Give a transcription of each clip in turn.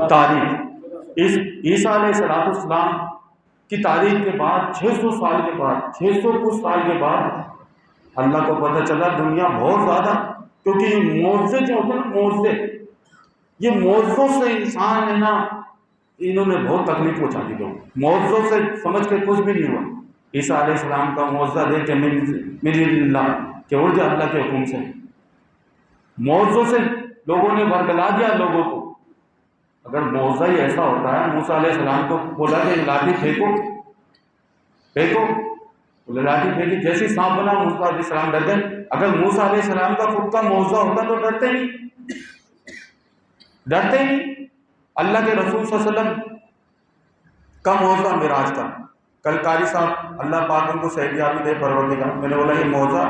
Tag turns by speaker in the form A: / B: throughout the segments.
A: تاریخ اس عیسیٰ علیہ السلام کی تاریخ کے بعد 600 سال کے بعد 600 کچھ سال کے بعد اللہ کو پتہ چلا دنیا بہت زیادہ، کیونکہ یہ معجزے جو ہوتے ہیں نا، معجزے، یہ معجزوں سے انسان ہے نا، انہوں نے بہت تکلیف پہنچا دی لوگ، معجزوں سے سمجھ کے کچھ بھی نہیں ہوا۔ عیسیٰ علیہ السلام کا معجزہ دیکھ کے میری اللہ کہ اڑ جا اللہ کے حکم سے، معجزوں سے لوگوں نے برگلا دیا لوگوں کو۔ اگر معجزہ ہی ایسا ہوتا ہے، موسیٰ علیہ السلام کو بولا کہ لاٹھی پھینکو، بولے لاٹھی پھینکی، جیسی سانپ بنا موسیٰ علیہ السلام ڈر گئے۔ اگر موسیٰ علیہ السلام کا خود کا معجزہ ہوتا تو ڈرتے نہیں۔ اللہ کے رسول صلی اللہ علیہ وسلم کا معجزہ معراج کا، کل قاری صاحب اللہ پاک ان کو صحتیابی دے پروردگار، میں نے بولا یہ معجزہ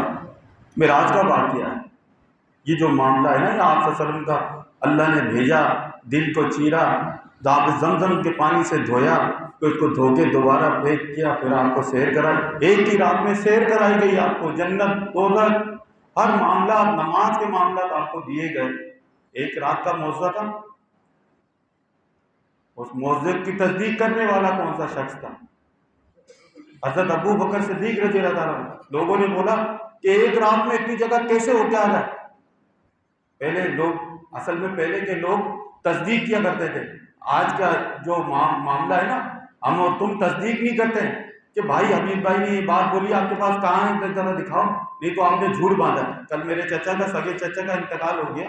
A: معراج کا واقعہ ہے، یہ جو معاملہ ہے نا، یہ آپ صلی اللہ علیہ وسلم کا اللہ نے بھیجا، دل کو چیرا، داغ زمزم کے پانی سے دھویا، پھر اس کو دھو کے دوبارہ پیک کیا، پھر آپ کو سیر کرائی، ایک ہی رات میں سیر کرائی گئی، آپ کو جنت دوزخ ہر معاملہ، نماز کے معاملات آپ کو دیے گئے، ایک رات کا معجزہ تھا۔ اس معجزے کی تصدیق کرنے والا کون سا شخص تھا؟ حضرت ابو بکر صدیق رضی اللہ عنہ۔ لوگوں نے بولا کہ ایک رات میں اتنی جگہ کیسے ہو کے آ جائے؟ پہلے لوگ، اصل میں پہلے کے لوگ تصدیق کیا کرتے تھے، آج کا جو معاملہ ہے نا، ہم اور تم تصدیق نہیں کرتے ہیں کہ بھائی حبیب بھائی نے یہ بات بولی، آپ کے پاس کہاں ہے ذرا دکھاؤ، نہیں تو آپ نے جھوٹ باندھا۔ کل میرے چچا کا، سگے چچا کا انتقال ہو گیا،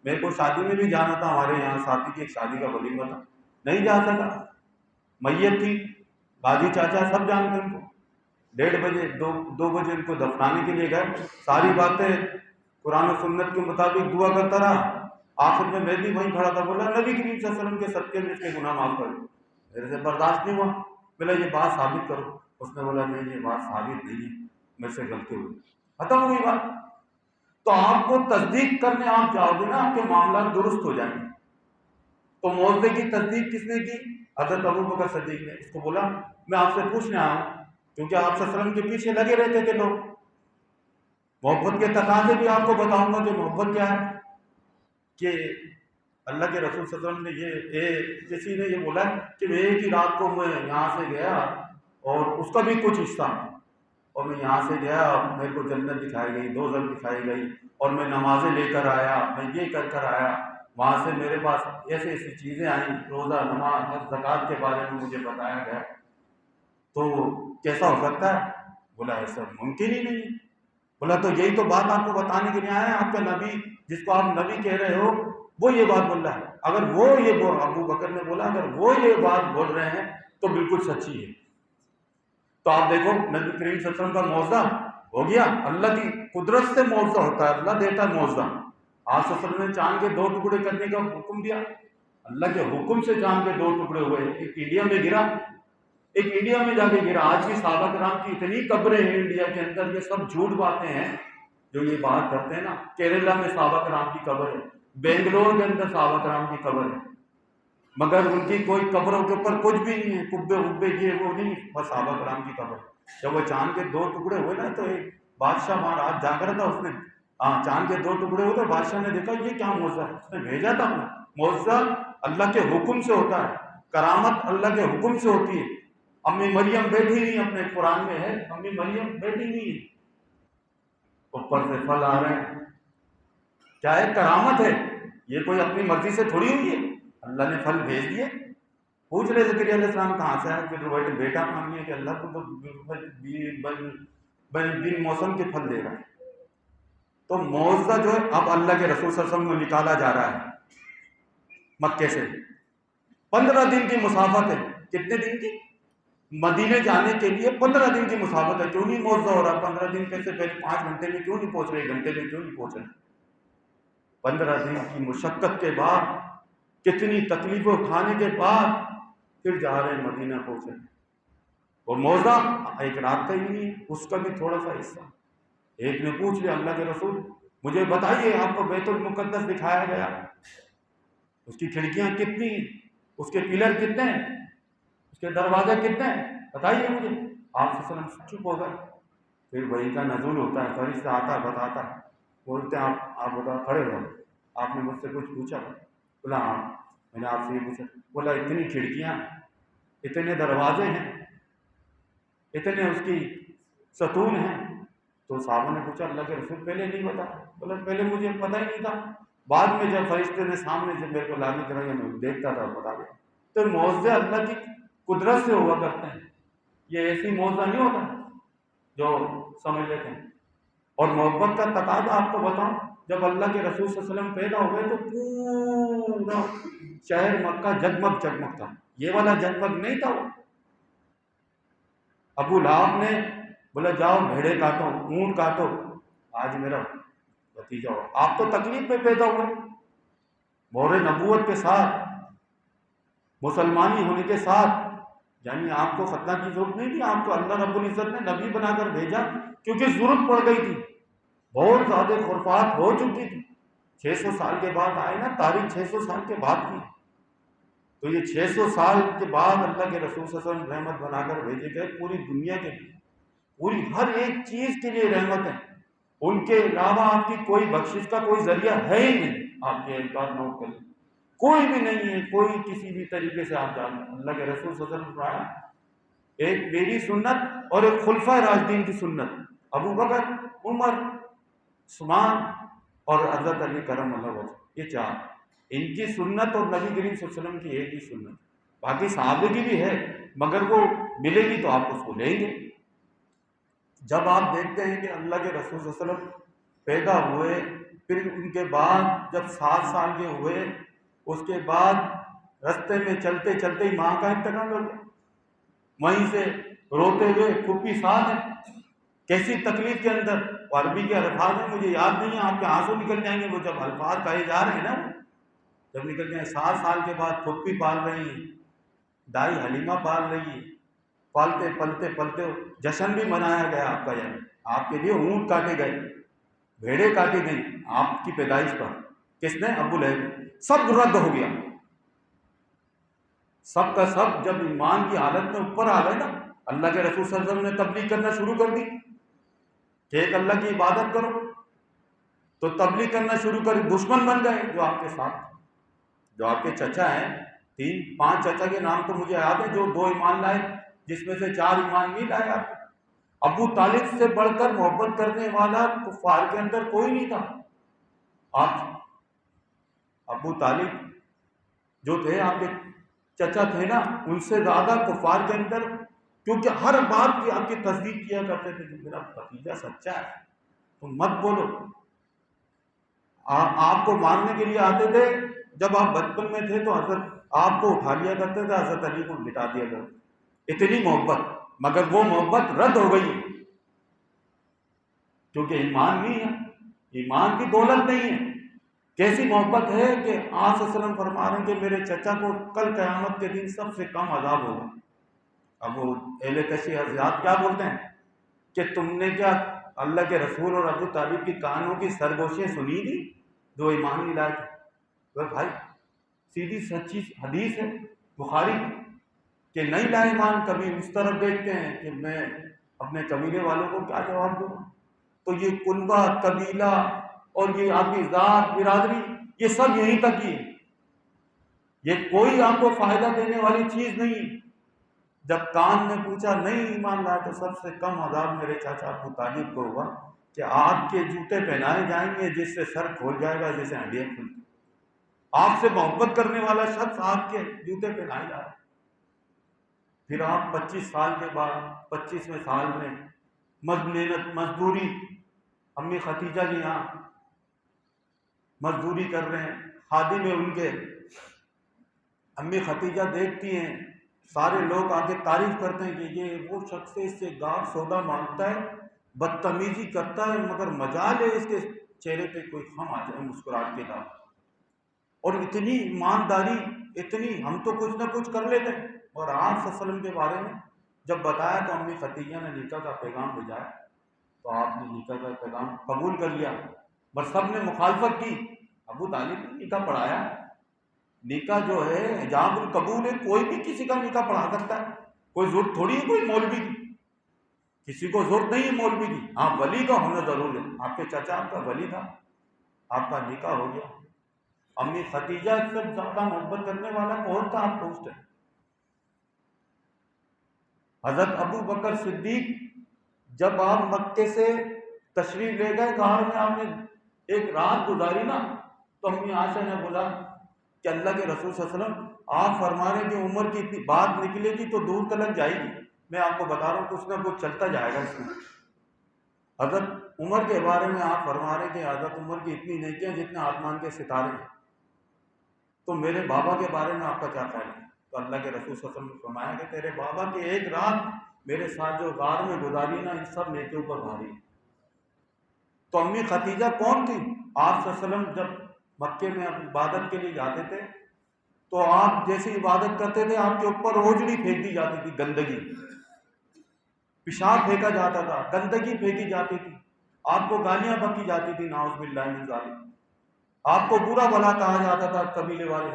A: میرے کو شادی میں بھی جانا تھا، ہمارے یہاں ساتھی کی ایک شادی کا ولیمہ تھا، نہیں جا سکا، میت تھی، باجی چاچا سب جانتے ان کو، 1:30 بجے 2 بجے ان کو دفنانے کے لیے گئے، ساری باتیں قرآن و سنت کے مطابق دعا کرتا رہا، آخر میں بھی وہیں کھڑا تھا، بولا نبی کریم صلی اللہ علیہ وسلم کے صدقے میں اس کے گناہ معاف کر دو۔ میرے سے برداشت نہیں ہوا، بولا یہ بات ثابت کرو، اس نے بولا نہیں یہ بات ثابت نہیں ہے، میرے سے غلطی ہوئی، ختم ہوئی بات۔ تو آپ کو تصدیق کرنے آپ جاؤ گے نا، آپ کے معاملات درست ہو جائیں گے۔ تو معجزے کی تصدیق کس نے کی؟ حضرت ابو بکر صدیق نے۔ اس کو بولا میں آپ سے پوچھنے آیا ہوں، کیونکہ آپ صلی اللہ علیہ وسلم کے پیچھے لگے رہتے تھے لوگ، محبت کے تقاضے بھی آپ کو بتاؤں گا کہ محبت کیا ہے، کہ اللہ کے رسول صلی اللہ علیہ وسلم نے کسی نے یہ بولا کہ میں ایک ہی رات کو میں یہاں سے گیا اور اس کا بھی کچھ حصہ، اور میں یہاں سے گیا، میرے کو جنت دکھائی گئی، دوزخ دکھائی گئی، اور میں نمازیں لے کر آیا، میں یہ کر کر آیا، وہاں سے میرے پاس ایسی ایسی چیزیں آئیں، روزہ، نماز، زکوٰۃ کے بارے میں مجھے بتایا گیا، تو کیسا ہو سکتا ہے؟ بولا ایسا ممکن ہی نہیں ہے۔ بولا تو یہی تو بات آپ کو بتانے کے لیے آئے ہیں، آپ کا نبی جس کو آپ نبی کہہ رہے ہو وہ یہ بات بول رہا ہے، اگر وہ یہ ابو بکر نے بولا اگر وہ یہ بات بول رہے ہیں تو بالکل سچی ہے۔ تو آپ دیکھو نبی کریم صلی اللہ علیہ وسلم کا معجزہ ہو گیا، اللہ کی قدرت سے معجزہ ہوتا ہے، اللہ دیتا ہے معجزہ۔ آپ صلی اللہ علیہ وسلم نے چاند کے 2 ٹکڑے کرنے کا حکم دیا، اللہ کے حکم سے چاند کے 2 ٹکڑے ہوئے، ایک انڈیا میں گرا، ایک انڈیا میں جا کے گرا۔ آج بھی صحابہ کرام کی اتنی قبریں ہیں انڈیا کے اندر، یہ سب جھوٹ باتیں ہیں جو یہ بات کرتے ہیں نا۔ کیرلا میں صحابہ کرام کی قبر ہے، بنگلور کے اندر صحابہ کرام کی قبر ہے، مگر ان کی کوئی قبروں کے اوپر کچھ بھی نہیں ہے، قبے وبے یہ وہ نہیں، بس صحابہ کرام کی قبر۔ جب وہ چاند کے 2 ٹکڑے ہوئے نا، تو ایک بادشاہ وہاں رات جا کر تھا، اس نے چاند کے 2 ٹکڑے ہوئے تو بادشاہ نے دیکھا یہ کیا معجزہ ہے، اس نے بھیجا تھا اپنا معجزہ اللہ کے حکم سے ہوتا ہے، کرامت اللہ کے حکم سے ہوتی ہے۔ امی مریم بیٹھی نہیں، اپنے قرآن میں ہے امی مریم بیٹھی نہیں ہے، اوپر سے پھل آ رہے ہیں، کیا ہے؟ کرامت ہے، یہ کوئی اپنی مرضی سے تھوڑی ہوئی ہے، اللہ نے پھل بھیج دیے۔ پوچھ رہے زکریا علیہ السلام کہاں سے آئے، پھر بیٹا مانگی ہے کہ اللہ کو تو بن موسم کے پھل دے رہا ہے۔ تو معجزہ جو ہے اب اللہ کے رسول صلی اللہ علیہ وسلم کو نکالا جا رہا ہے مکے سے، 15 دن کی مسافت ہے، کتنے دن کی؟ مدینے جانے کے لیے 15 دن کی مسافت ہے۔ کیوں نہیں معجزہ ہو رہا 15 دن سے پہلے؟ 5 گھنٹے میں کیوں نہیں پہنچ رہے، 1 گھنٹے میں کیوں نہیں پہنچ رہے؟ 15 دن کی مشقت کے بعد، کتنی تکلیفوں کھانے کے بعد پھر جا رہے ہیں مدینہ پہنچے، اور معجزہ 1 رات کا ہی نہیں ہے، اس کا بھی تھوڑا سا حصہ۔ ایک نے پوچھ لیا اللہ کے رسول مجھے بتائیے، آپ کو بیت المقدس دکھایا گیا، اس کی کھڑکیاں کتنی ہیں، اس کے پلر کتنے ہیں، اس کے دروازے کتنے ہیں، بتائیے مجھے۔ آپ صلی اللہ علیہ وسلم چپ ہو گئے، پھر وحی کا نزول ہوتا ہے، فرشتہ آتا ہے بتاتا ہے، بولتے ہیں آپ بتا کھڑے ہو، آپ نے مجھ سے کچھ پوچھا؟ بولا ہاں. میں نے آپ سے یہ پوچھا. بولا اتنی کھڑکیاں، اتنے دروازے ہیں، اتنے اس کی ستون ہیں. تو صحابہ نے پوچھا اللہ کے رسول پہلے نہیں بتا؟ بولا پہلے مجھے پتہ ہی نہیں تھا، بعد میں جب فرشتے نے سامنے سے میرے کو لانے کے بعد میں دیکھتا تھا بتا دیا. تو معجزے اللہ کی قدرت سے ہوا کرتے ہیں، یہ ایسی معجزہ نہیں ہوتا جو سمجھ لیتے ہیں. اور محبت کا تقاضا آپ کو بتاؤں، جب اللہ کے رسول صلی اللہ علیہ وسلم پیدا ہوئے تو پورا شہر مکہ جگمگ جگمگ تھا. یہ والا جگمگ نہیں تھا. وہ ابو لہب نے بولا جاؤ بھیڑے کاٹو، اونٹ کاٹو، آج میرا بھتیجا ہو. آپ تو تکلیف میں پیدا ہوئے، مہر نبوت کے ساتھ، مسلمانی ہونے کے ساتھ. یعنی آپ کو ختنہ کی ضرورت نہیں تھی، آپ کو اللہ رب العزت نے نبی بنا کر بھیجا کیونکہ ضرورت پڑ گئی تھی. بہت زیادہ خرافات ہو چکی تھی. 600 سال کے بعد آئے نا، تاریخ 600 سال کے بعد کی. تو یہ 600 سال کے بعد اللہ کے رسول صلی اللہ علیہ وسلم رحمت بنا کر بھیجے گئے پوری دنیا کے لیے، پوری ہر ایک چیز کے لیے رحمت ہے. ان کے علاوہ آپ کی کوئی بخشش کا کوئی ذریعہ ہے ہی نہیں. آپ یہ ایک بات نوٹ کر لیں، کوئی بھی نہیں ہے، کوئی کسی بھی طریقے سے آپ جانیں. اللہ کے رسول صلی اللہ علیہ وسلم نے ایک میری سنت اور ایک خلفائے راشدین کی سنت، ابو بکر، عمر، عثمان اور حضرت علی کرم اللہ وجہ، یہ چار، ان کی سنت اور نبی کریم صلی اللہ علیہ وسلم کی ایک ہی سنت. باقی صحابے کی بھی ہے مگر وہ ملے گی تو آپ اس کو لیں گے. جب آپ دیکھتے ہیں کہ اللہ کے رسول صلی اللہ علیہ وسلم پیدا ہوئے، پھر ان کے بعد جب 7 سال کے ہوئے، اس کے بعد رستے میں چلتے چلتے ہی ماں کا انتقال ہو گیا. وہیں سے روتے ہوئے پھوپھی ساتھ ہے، کیسی تکلیف کے اندر. عربی کے الفاظ ہیں، مجھے یاد نہیں ہے، آپ کے آنسو نکل جائیں گے وہ جب الفاظ کہے جا رہے ہیں نا، جب نکل جائیں. 7 سال کے بعد پھوپھی پال رہی ہیں، دائی حلیمہ پال رہی ہے، پالتے پلتے پلتے جشن بھی منایا گیا آپ کا. یعنی آپ کے لیے اونٹ کاٹے گئے، بھیڑے کاٹی گئی آپ کی پیدائش پر. کس نے؟ ابو لہب. سب رد ہو گیا، سب کا سب. جب ایمان کی حالت میں اوپر آ گئے نا، اللہ کے رسول صلی اللہ علیہ وسلم نے تبلیغ کرنا شروع کر دی کہ ایک اللہ کی عبادت کرو، تو تبلیغ کرنا شروع کر. دشمن بن گئے جو آپ کے ساتھ، جو آپ کے چچا ہیں. 3-5 چچا کے نام تو مجھے یاد ہے جو 2 ایمان لائے، جس میں سے 4 ایمان نہیں لائے. آپ ابو طالب سے بڑھ کر محبت کرنے والا کفار کے اندر کوئی نہیں تھا. آپ ابو طالب جو تھے آپ کے چچا تھے نا، ان سے زیادہ کفار کے اندر، کیونکہ ہر بات کی آپ کی تصدیق کیا کرتے تھے کہ میرا بھتیجا سچا ہے، تم مت بولو. آپ کو مارنے کے لیے آتے تھے. جب آپ بچپن میں تھے تو حضرت آپ کو اٹھا لیا کرتے تھے، حضرت علی کو مٹا دیا کرتے. اتنی محبت، مگر وہ محبت رد ہو گئی کیونکہ ایمان نہیں ہے، ایمان کی دولت نہیں ہے. کیسی محبت ہے کہ آپ صلی اللہ علیہ وسلم فرما رہے ہیں کہ میرے چچا کو کل قیامت کے دن سب سے کم عذاب ہوگا. اب وہ اہل کشی حضرات کیا بولتے ہیں کہ تم نے کیا اللہ کے رسول اور ابو طالب کی کانوں کی سرگوشیاں سنی تھی جو ایمان نہیں لائے تھے؟ بھائی سیدھی سچی حدیث ہے بخاری کہ نہیں لائے ایمان. کبھی اس طرف دیکھتے ہیں کہ میں اپنے قبیلے والوں کو کیا جواب دوں. تو یہ کنبہ، قبیلہ اور یہ آپ کی ذات، برادری، یہ سب یہیں تک ہی ہے. یہ کوئی آپ کو فائدہ دینے والی چیز نہیں. جب کان نے پوچھا نہیں ایمان لائے تو سب سے کم عذاب میرے چاچا ابو طالب کو ہوا کہ آپ کے جوتے پہنائے جائیں گے جس سے سر کھول جائے گا جیسے ہڈیاں کھلتی. آپ سے محبت کرنے والا شخص آپ کے جوتے پہنائے جا رہا ہے. پھر آپ 25 سال کے بعد 25ویں سال میں محنت مزدوری، امی ختیجہ جی یہاں مزدوری کر رہے ہیں، خادم میں ان کے امی ختیجہ دیکھتی ہیں، سارے لوگ آگے تعریف کرتے ہیں کہ یہ وہ شخص ہے، اس سے گاٹ سودا مانگتا ہے، بدتمیزی کرتا ہے، مگر مجال ہے اس کے چہرے پہ کوئی خم آ جائے مسکراہٹ کے ساتھ. اور اتنی ایمانداری، اتنی ہم تو کچھ نہ کچھ کر لیتے ہیں. اور آپ صلی اللہ علیہ وسلم کے بارے میں جب بتایا تو امی ختیجہ نے نکاح کا پیغام بھیجایا تو آپ نے نکاح کا پیغام قبول کر لیا، پر سب نے مخالفت کی. ابو طالب نے نکاح پڑھایا. نکاح جو ہے حجاب القبول ہے، کوئی بھی کسی کا نکاح پڑھا سکتا ہے، کوئی ضرورت تھوڑی ہے کوئی مولوی کی، کسی کو ضرورت نہیں ہے مولوی کی. ہاں ولی کا ہونا ضرور ہے. آپ کے چچا آپ کا ولی تھا، آپ کا نکاح ہو گیا. امی خدیجہ سے زیادہ محبت کرنے والا کون تھا؟ آپ پوچھتے ہیں۔ حضرت ابو بکر صدیق جب آپ مکے سے تشریف لے گئے، غار میں آپ نے ایک رات گزاری نا، تو امی عائشہ نے بولا کہ اللہ کے رسول صلی اللہ علیہ وسلم آپ فرما رہے ہیں کہ عمر کی اتنی بات نکلے گی تو دور تلک جائے گی، میں آپ کو بتا رہا ہوں کچھ نہ کچھ چلتا جائے گا اس میں۔ حضرت عمر کے بارے میں آپ فرما رہے ہیں کہ حضرت عمر کی اتنی نیکیاں جتنے آسمان کے ستارے ہیں، تو میرے بابا کے بارے میں آپ کا کیا خیال ہے؟ تو اللہ کے رسول صلی اللہ علیہ وسلم نے فرمایا کہ تیرے بابا کی ایک رات میرے ساتھ جو غار میں گزاری نا، ان سب نیکیوں پر بھاری ہے۔ تو امی خدیجہ کون تھی؟ آپ صلی اللہ علیہ وسلم جب مکے میں عبادت کے لیے جاتے تھے تو آپ جیسی عبادت کرتے تھے آپ کے اوپر اوجڑی پھینک دی جاتی تھی، گندگی، پیشاب پھینکا جاتا تھا، گندگی پھینکی جاتی تھی، آپ کو گالیاں بکی جاتی تھی، نعوذ باللہ من ذالک، آپ کو برا بھلا کہا جاتا تھا قبیلے والے،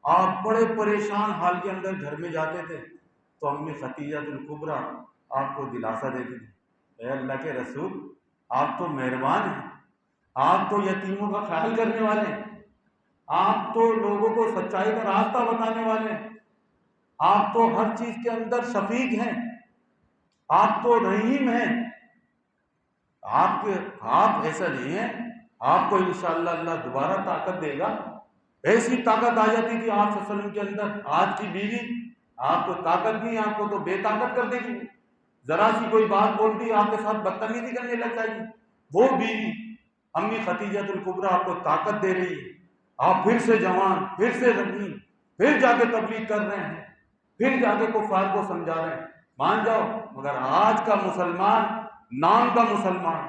A: آپ بڑے پریشان حال کے اندر گھر میں جاتے تھے تو امی خدیجہ الکبریٰ آپ کو دلاسا دیتی تھی، اے اللہ کے رسول آپ تو مہربان ہیں، آپ تو یتیموں کا خیال کرنے والے ہیں، آپ تو لوگوں کو سچائی کا راستہ بتانے والے ہیں، آپ تو ہر چیز کے اندر شفیق ہیں، آپ تو رحیم ہیں، آپ ایسا نہیں ہے، آپ کو انشاءاللہ اللہ دوبارہ طاقت دے گا۔ ایسی طاقت آ جاتی تھی آپ صلی اللہ علیہ وسلم کے اندر۔ آج کی بیوی آپ کو طاقت نہیں، آپ کو تو بے طاقت کر دے گی، ذرا سی کوئی بات بولتی آپ کے ساتھ بدتمیزی کرنے لگ جائے گی۔ وہ بیوی امی خدیجہ الکبریٰ آپ کو طاقت دے رہی ہے، آپ پھر سے جوان، پھر سے رنگین، پھر جا کے تبلیغ کر رہے ہیں، پھر جا کے کفار کو سمجھا رہے ہیں، مان جاؤ۔ مگر آج کا مسلمان نام کا مسلمان،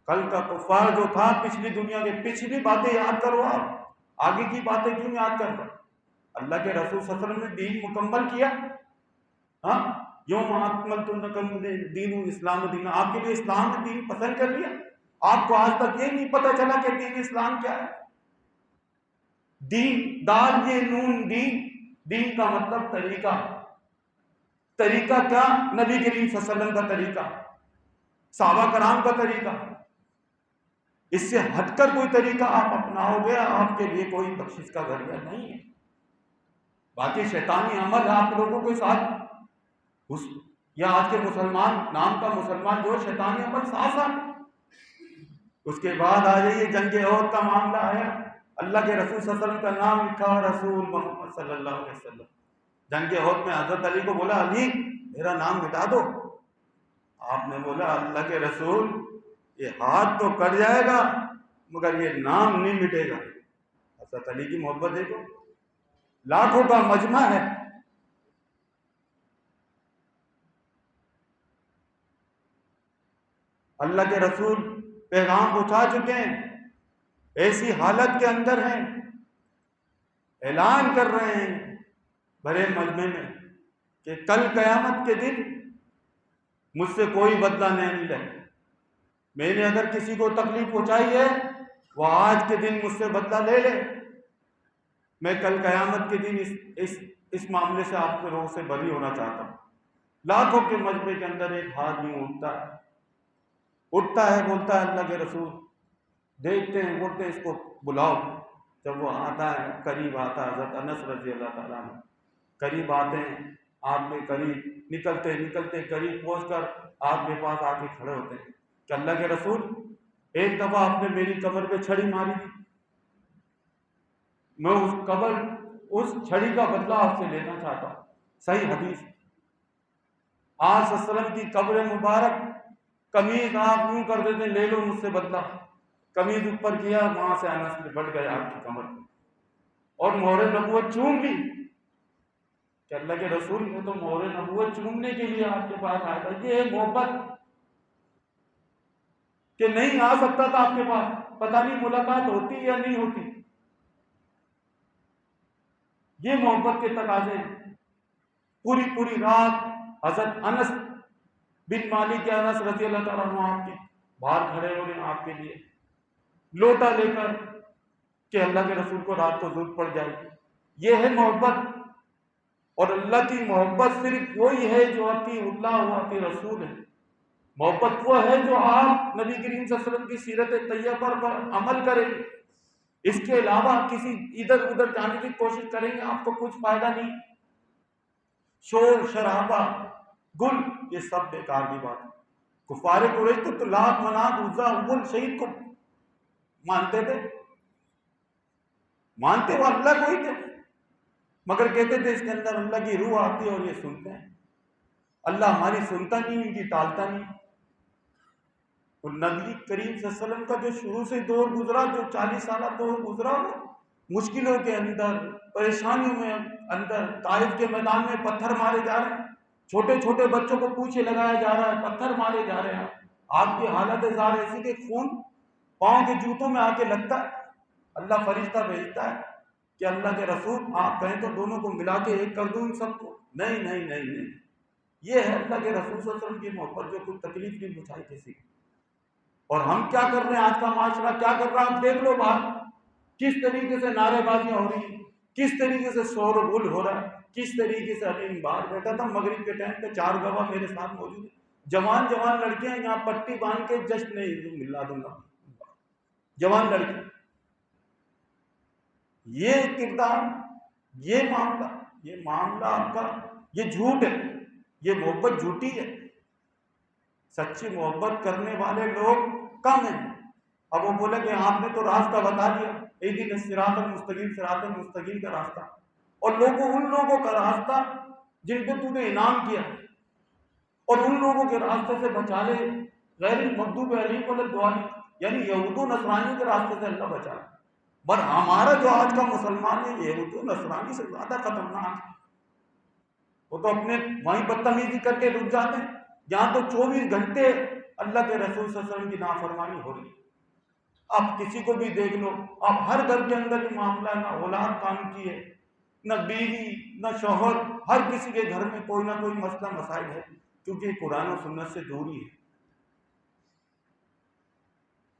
A: کل کا کفار جو تھا، پچھلی دنیا کے پچھلی باتیں یاد کرو، آپ آگے کی باتیں کیوں یاد کر رہے؟ اللہ کے رسول صلی اللہ علیہ وسلم نے دین مکمل کیا، ہاں، یوم اکملت لکم دین اسلام دین، آپ کے لیے اسلام نے دین پسند کر لیا۔ آپ کو آج تک یہ نہیں پتا چلا کہ دین اسلام کیا ہے؟ دین، دال یہ نون، دین، دین کا مطلب طریقہ۔ طریقہ کیا؟ نبی کریم صلی اللہ علیہ وسلم کا طریقہ، صحابہ کرام کا طریقہ۔ اس سے ہٹ کر کوئی طریقہ آپ اپناؤ گے، آپ کے لیے کوئی بخشش کا ذریعہ نہیں ہے۔ باقی شیطانی عمل آپ لوگوں کے ساتھ یا آج کے مسلمان نام کا مسلمان جو شیطانی عمل ساتھ ساتھ۔ اس کے بعد آ جائیے جنگ احد کا معاملہ آیا، اللہ کے رسول صلی اللہ علیہ وسلم کا نام لکھا، رسول محمد صلی اللہ علیہ وسلم۔ جنگ احد میں حضرت علی کو بولا، علی میرا نام مٹا دو۔ آپ نے بولا، اللہ کے رسول یہ ہاتھ تو کٹ جائے گا مگر یہ نام نہیں مٹے گا۔ حضرت علی کی محبت دیکھو، لاکھوں کا مجمع ہے، اللہ کے رسول پیغام پہنچا چکے ہیں، ایسی حالت کے اندر ہیں، اعلان کر رہے ہیں بڑے مجمع میں کہ کل قیامت کے دن مجھ سے کوئی بدلہ نہیں لے، میں نے اگر کسی کو تکلیف پہنچائی ہے وہ آج کے دن مجھ سے بدلہ لے لے، میں کل قیامت کے دن اس معاملے سے آپ کے روح سے بری ہونا چاہتا ہوں۔ لاکھوں کے مجمع کے اندر ایک ہاتھ یوں اٹھتا ہے، بولتا ہے اللہ کے رسول، دیکھتے ہیں، بولتے ہیں اس کو بلاؤ۔ جب وہ آتا ہے، قریب آتا ہے، حضرت انس رضی اللہ تعالیٰ عنہ قریب آتے ہیں، آپ کے قریب نکلتے قریب پہنچ کر آپ کے پاس آ کے کھڑے ہوتے ہیں کہ اللہ کے رسول ایک دفعہ آپ نے میری کمر پہ چھڑی ماری تھی، میں اس چھڑی کا بدلہ آپ سے لینا چاہتا ہوں۔ صحیح حدیث۔ آپ صلی اللہ علیہ وسلم کی قبر مبارک، قمیض آپ یوں کر دیتے، لے لو مجھ سے بدلہ، قمیض اوپر کیا، وہاں سے انس بڑھ گئے آپ کی کمر پہ اور مہر نبوت چوم لی کہ اللہ کے رسول نے تو مہر نبوت چومنے کے لیے آپ کے پاس آیا تھا۔ یہ محبت کہ نہیں آ سکتا تھا آپ کے پاس، پتہ نہیں ملاقات ہوتی یا نہیں ہوتی، یہ محبت کے تقاضے ہیں۔ پوری رات حضرت انس بن مالک انس رضی اللہ تعالیٰ عنہ آپ کی باہر کھڑے ہو گئے آپ کے لیے لوٹا لے کر کہ اللہ کے رسول کو رات کو ضرورت پڑ جائے گی۔ یہ ہے محبت، اور اللہ کی محبت صرف وہی ہے جو اطیع اللہ و اطیع رسول ہے۔ محبت وہ ہے جو آپ نبی کریم صلی اللہ علیہ وسلم کی سیرت طیبہ پر عمل کریں، اس کے علاوہ کسی ادھر ادھر جانے کی کوشش کریں گے آپ کو کچھ فائدہ نہیں. شور شرابہ گل یہ سب بیکار کی بات ہے. کفار قریش تو لات منات عزا ابل شہید کو مانتے تھے، مانتے وہ اللہ کو ہی تھے، مگر کہتے تھے اس کے اندر اللہ کی روح آتی ہے اور یہ سنتے ہیں. اللہ ہماری سنتا نہیں، ان کی ٹالتا نہیں. اور نبی کریم صلی اللہ علیہ وسلم کا جو شروع سے دور گزرا، جو 40 سالہ دور گزرا، وہ مشکلوں کے اندر، پریشانیوں میں اندر، طائف کے میدان میں پتھر مارے جا رہے ہیں، چھوٹے چھوٹے بچوں کو پوچھے لگایا جا رہا ہے، پتھر مارے جا رہے ہیں. آپ کی حالت زار ایسی کہ خون پاؤں کے جوتوں میں آ کے لگتا ہے. اللہ فرشتہ بھیجتا ہے کہ اللہ کے رسول آپ کہیں تو دونوں کو ملا کے ایک کر دوں ان سب کو. نہیں نہیں نہیں نہیں، یہ ہے اللہ کے رسول صلی اللہ علیہ وسلم کی محبت، جو کوئی تکلیف نہیں پہنچائی کسی کو. اور ہم کیا کر رہے ہیں؟ آج کا معاشرہ کیا کر رہا ہے؟ آپ دیکھ لو باہر کس طریقے سے نعرے بازیاں ہو رہی ہیں، کس طریقے سے شور و غل ہو رہا ہے، کس طریقے سے. ابھی باہر بیٹھا تھا مغرب کے ٹائم پہ، 4 گواہ میرے ساتھ موجود ہیں، جوان جوان لڑکیاں یہاں پٹی باندھ کے جشن میلاد النبی، جوان لڑکی. یہ کردار، یہ معاملہ آپ کا یہ جھوٹ ہے، یہ محبت جھوٹی ہے. سچی محبت کرنے والے لوگ کم ہیں. اب وہ بولے کہ آپ نے تو راستہ بتا دیا، اہدنا الصراط المستقیم، صراط المستقیم کا راستہ، اور ان لوگوں کا راستہ جن کو تو نے انعام کیا، اور ان لوگوں کے راستے سے بچا لے، غیر المغضوب علیہم ولا الضالین، یعنی یہود و نصرانی کے راستے سے اللہ بچا لے. پر ہمارا جو آج کا مسلمان ہے، یہود و نصرانی سے زیادہ خطرناک ہے. وہ تو اپنے وہیں بدتمیزی کر کے رک جاتے ہیں، یہاں تو 24 گھنٹے اللہ کے رسول صلی اللہ علیہ وسلم کی نافرمانی ہو رہی ہے. آپ کسی کو بھی دیکھ لو، آپ ہر گھر کے اندر یہ معاملہ ہے، نہ اولاد کام کی ہے، نہ بیوی، نہ شوہر، ہر کسی کے گھر میں کوئی نہ کوئی مسئلہ مسائل ہے، کیونکہ قرآن و سنت سے دوری ہے.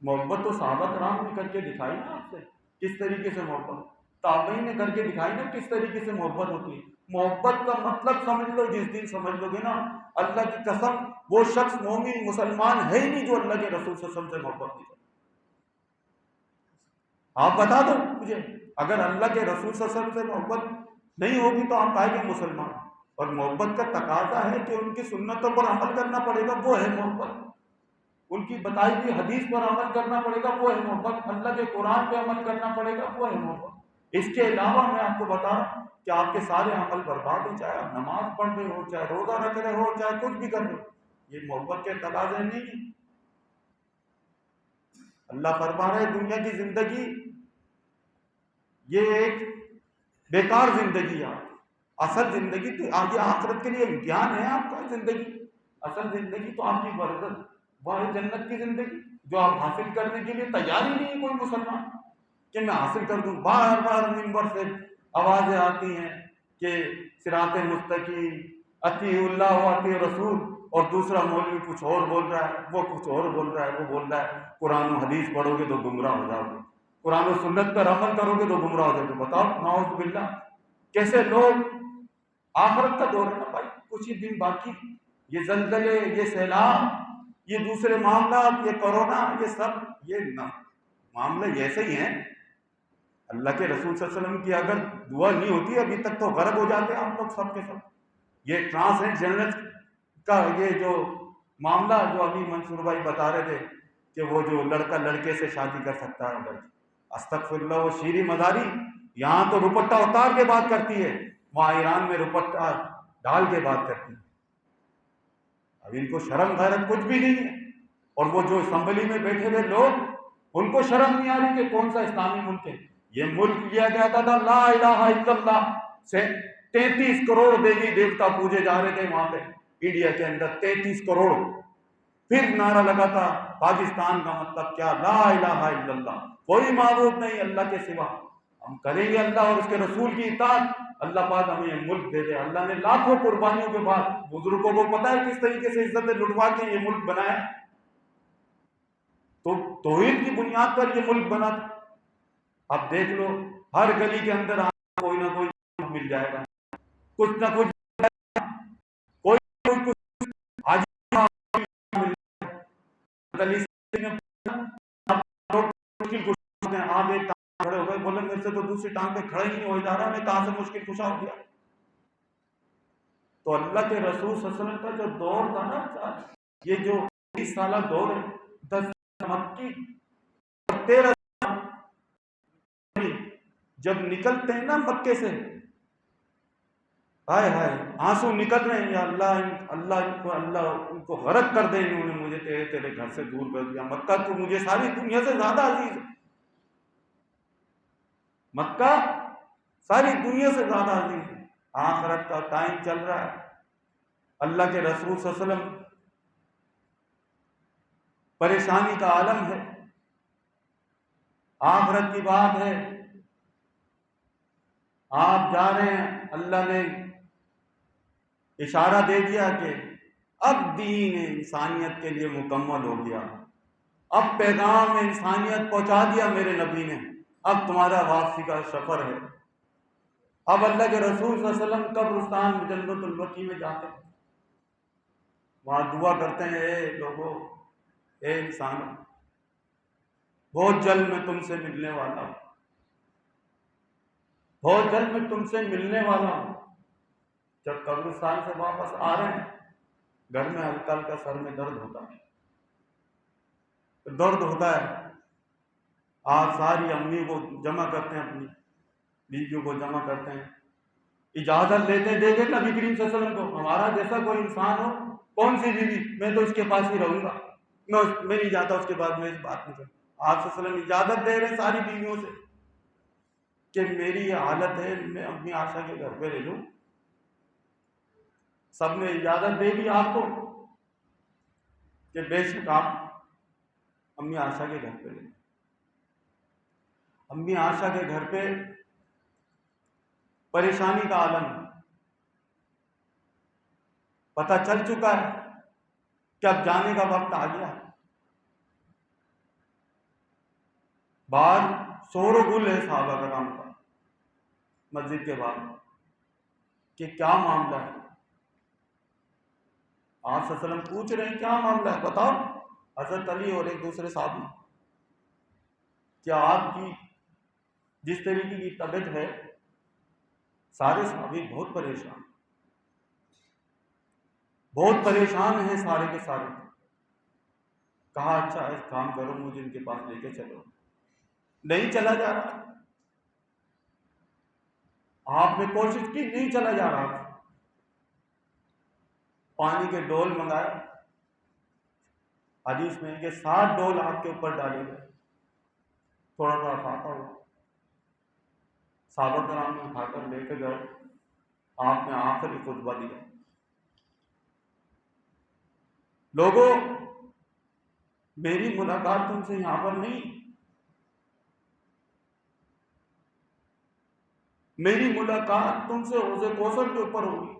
A: محبت تو صحابہ کرام نے کر کے دکھائی نا آپ سے کس طریقے سے محبت، تابعین نے کر کے دکھائی نا کس طریقے سے محبت ہوتی ہے. محبت کا مطلب سمجھ لو، جس دن سمجھ لو گے نا، اللہ کی قسم وہ شخص مومن مسلمان ہے ہی نہیں جو اللہ کے رسول صلی اللہ علیہ وسلم سے محبت نہیں کرتا. آپ بتا دو مجھے، اگر اللہ کے رسول صلی اللہ علیہ وسلم سے محبت نہیں ہوگی تو آپ کہیں گے مسلمان. اور محبت کا تقاضا ہے کہ ان کی سنتوں پر عمل کرنا پڑے گا، وہ ہے محبت. ان کی بتائی ہوئی حدیث پر عمل کرنا پڑے گا، وہ ہے محبت. اللہ کے قرآن پہ عمل کرنا پڑے گا، وہ ہے محبت. اس کے علاوہ میں آپ کو بتا رہا ہوں کہ آپ کے سارے عمل برباد ہو، چاہے آپ نماز پڑھ رہے ہو، چاہے روزہ رکھ رہے ہو، چاہے کچھ بھی کر رہے ہو، یہ محبت کے تقاضے نہیں ہیں. اللہ فرما رہے دنیا کی زندگی یہ ایک بیکار زندگی ہے. اصل زندگی تو آگے آخرت کے لیے امتحان ہے آپ کا. زندگی اصل زندگی تو آپ کی برکت، وہ ہے جنت کی زندگی، جو آپ حاصل کرنے کے لیے تیار ہی نہیں ہے کوئی مسلمان کہ میں حاصل کر دوں. بار بار منبر سے آوازیں آتی ہیں کہ صراط مستقیم، اطیعوا اللہ و اطیعوا رسول، اور دوسرا مولوی کچھ اور بول رہا ہے، وہ کچھ اور بول رہا ہے، وہ بول رہا ہے قرآن و حدیث پڑھو گے تو گمراہ ہو جاؤ گے، قرآن و سنت پر عمل کرو گے تو گمراہ ہو جاؤ گے. بتاؤ نعوذ باللہ کیسے لوگ. آخرت کا دور ہے نا بھائی، کچھ ہی دن باقی. یہ زلزلے، یہ سیلاب، یہ دوسرے معاملات، یہ کورونا، یہ سب یہ معاملے ایسے ہی ہیں. اللہ کے رسول صلی اللہ علیہ وسلم کی اگر دعا نہیں ہوتی ابھی تک تو غرق ہو جاتے آپ لوگ سب کے سب. یہ ٹرانسجنڈر کا یہ جو معاملہ جو ابھی منصور بھائی بتا رہے تھے کہ وہ جو لڑکا لڑکے سے شادی کر سکتا ہے لڑکی، استغفر اللہ، وہ شیریں مزاری یہاں تو دوپٹہ اتار کے بات کرتی ہے، وہاں ایران میں دوپٹہ ڈال کے بات کرتی ہے. اب ان کو شرم غیرت کچھ بھی نہیں ہے. اور وہ جو اسمبلی میں بیٹھے ہوئے لوگ، ان کو شرم نہیں آ رہی کہ کون سا اسلامی ملک ہے. یہ ملک لیا گیا تھا لا الہ الا اللہ سے 33 کروڑ دیوی دیوتا پوجے جا رہے تھے وہاں پہ انڈیا کے اندر 33 کروڑ. پھر نعرہ لگا تھا پاکستان کا مطلب کیا، لا الہ الا اللہ، کوئی معبود نہیں اللہ کے سوا. ہم کریں گے اللہ اور اس کے رسول کی اطاعت، اللہ پاک ہمیں یہ ملک دے دے. اللہ نے لاکھوں قربانیوں کے بعد بزرگوں کو پتہ ہے کس طریقے سے عزتیں لٹوا کے یہ ملک بنایا. تو توحید کی بنیاد پر یہ ملک بنا تھا. اب دیکھ لو ہر گلی کے اندر کوئی نہ کوئی مل جائے گا، کچھ نہ کچھ کوئی کچھ حاجی مل دوسری ٹانگ پہ کھڑے نہیں ہوئے جا رہا، ہمیں کہاں سے مشکل کشا ہو گیا؟ تو اللہ کے رسول صلی اللہ علیہ وسلم کا جو دور تھا نا، یہ جو 20 سالہ دور ہے، 10 مکی 13 جب نکلتے ہیں نا مکے سے، ہائے ہائے آنسو نکل رہے ہیں، یا اللہ ان کو غرق کر دے، انہوں نے مجھے تیرے گھر سے دور کر دیا، مکہ تو مجھے ساری دنیا سے زیادہ عزیز ہے، مکہ ساری دنیا سے زیادہ عزیز ہے۔ آخرت کا ٹائم چل رہا ہے، اللہ کے رسول صلی اللہ علیہ وسلم پریشانی کا عالم ہے، آخرت کی بات ہے، آپ جا رہے ہیں، اللہ نے اشارہ دے دیا کہ اب دین انسانیت کے لیے مکمل ہو گیا، اب پیغام انسانیت پہنچا دیا میرے نبی نے، اب تمہارا واپسی کا سفر ہے۔ اب اللہ کے رسول صلی اللہ علیہ وسلم قبرستان جنت البقیع میں جاتے ہیں، وہاں دعا کرتے ہیں، اے لوگوں، اے انسانوں، بہت جلد میں تم سے ملنے والا ہوں، بہت جلد میں تم سے ملنے والا ہوں۔ جب قبرستان سے واپس آ رہے ہیں، گھر میں ہلکا ہلکا سر میں درد ہوتا ہے، آپ ساری امی کو جمع کرتے ہیں، اپنی بیویوں کو جمع کرتے ہیں، اجازت لیتے دیکھے نبی کریم صلی اللہ علیہ وسلم کو، ہمارا جیسا کوئی انسان ہو، کون سی بیوی، میں تو اس کے پاس ہی رہوں گا، میں نہیں جاتا اس کے بعد، میں اس بات نہیں کرتا۔ آپ صلی اللہ علیہ وسلم اجازت دے رہے ہیں ساری بیویوں سے کہ میری یہ حالت ہے، میں اپنی عائشہ کے گھر پہ رہ لوں۔ سب نے اجازت دے دی آپ کو کہ بے شک آپ امی عائشہ کے گھر پہ رہیں۔ امی عائشہ کے گھر پہ پریشانی کا عالم ہے، پتہ چل چکا ہے کہ اب جانے کا وقت آ گیا، باہر شور و گل ہے صحابہ کرام کا مسجد کے باہر کہ کیا معاملہ ہے۔ آپ صلی اللہ علیہ وسلم پوچھ رہے ہیں کیا معاملہ ہے، بتاؤ۔ حضرت علی اور ایک دوسرے صحابی، کیا آپ کی جس طریقے کی طبیعت ہے، سارے صحابی بہت پریشان ہیں سارے کے سارے۔ کہا اچھا ایک کام کرو، مجھے ان کے پاس لے کے چلو۔ نہیں چلا جا رہا، آپ نے کوشش کی، نہیں چلا جا رہا، پانی کے ڈول منگائے، حدیث میں کہ 7 ڈول آپ کے اوپر ڈالے گئے، تھوڑا تھوڑا کھاتا ہوا، صحابہ کرام نے اٹھا کر لے کے گئے، آپ نے آخری خطبہ دیا، لوگوں میری ملاقات تم سے یہاں پر نہیں، میری ملاقات تم سے حوض کوثر کے اوپر ہوگی،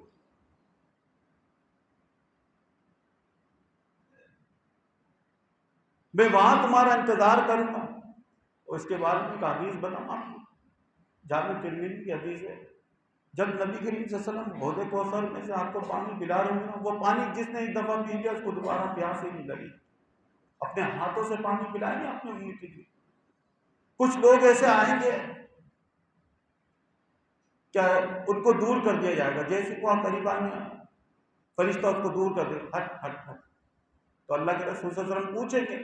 A: میں وہاں تمہارا انتظار کروں گا۔ اور اس کے بعد میں ایک حدیث بتاؤں آپ کو، جامع ترمذی کی حدیث ہے، جب نبی کریم صلی اللہ علیہ وسلم حوض کوثر میں سے آپ کو پانی پلا رہے ہیں، وہ پانی جس نے ایک دفعہ پی لیا اس کو دوبارہ پیاس ہی نہیں لگی، اپنے ہاتھوں سے پانی پلائیں گے اپنے منہ کے لیے۔ کچھ لوگ ایسے آئیں گے کیا ان کو دور کر دیا جائے گا، جیسے کو آپ قریب آئیں گے فرشتہ اس کو دور کر دے، ہٹ ہٹ ہٹ۔ تو اللہ کے رسول صلی اللہ علیہ وسلم پوچھیں گے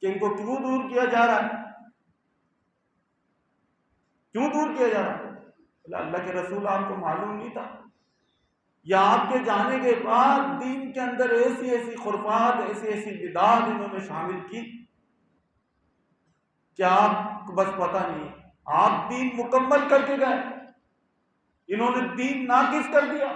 A: کہ ان کو کیوں دور کیا جا رہا ہے، کیوں دور کیا جا رہا ہے؟ اللہ کے رسول آپ کو معلوم نہیں تھا، یا آپ کے جانے کے بعد دین کے اندر ایسی ایسی خرافات، ایسی ایسی بدعات انہوں نے شامل کی کہ آپ کو بس پتہ نہیں، آپ دین مکمل کر کے گئے، انہوں نے دین ناقص کر دیا۔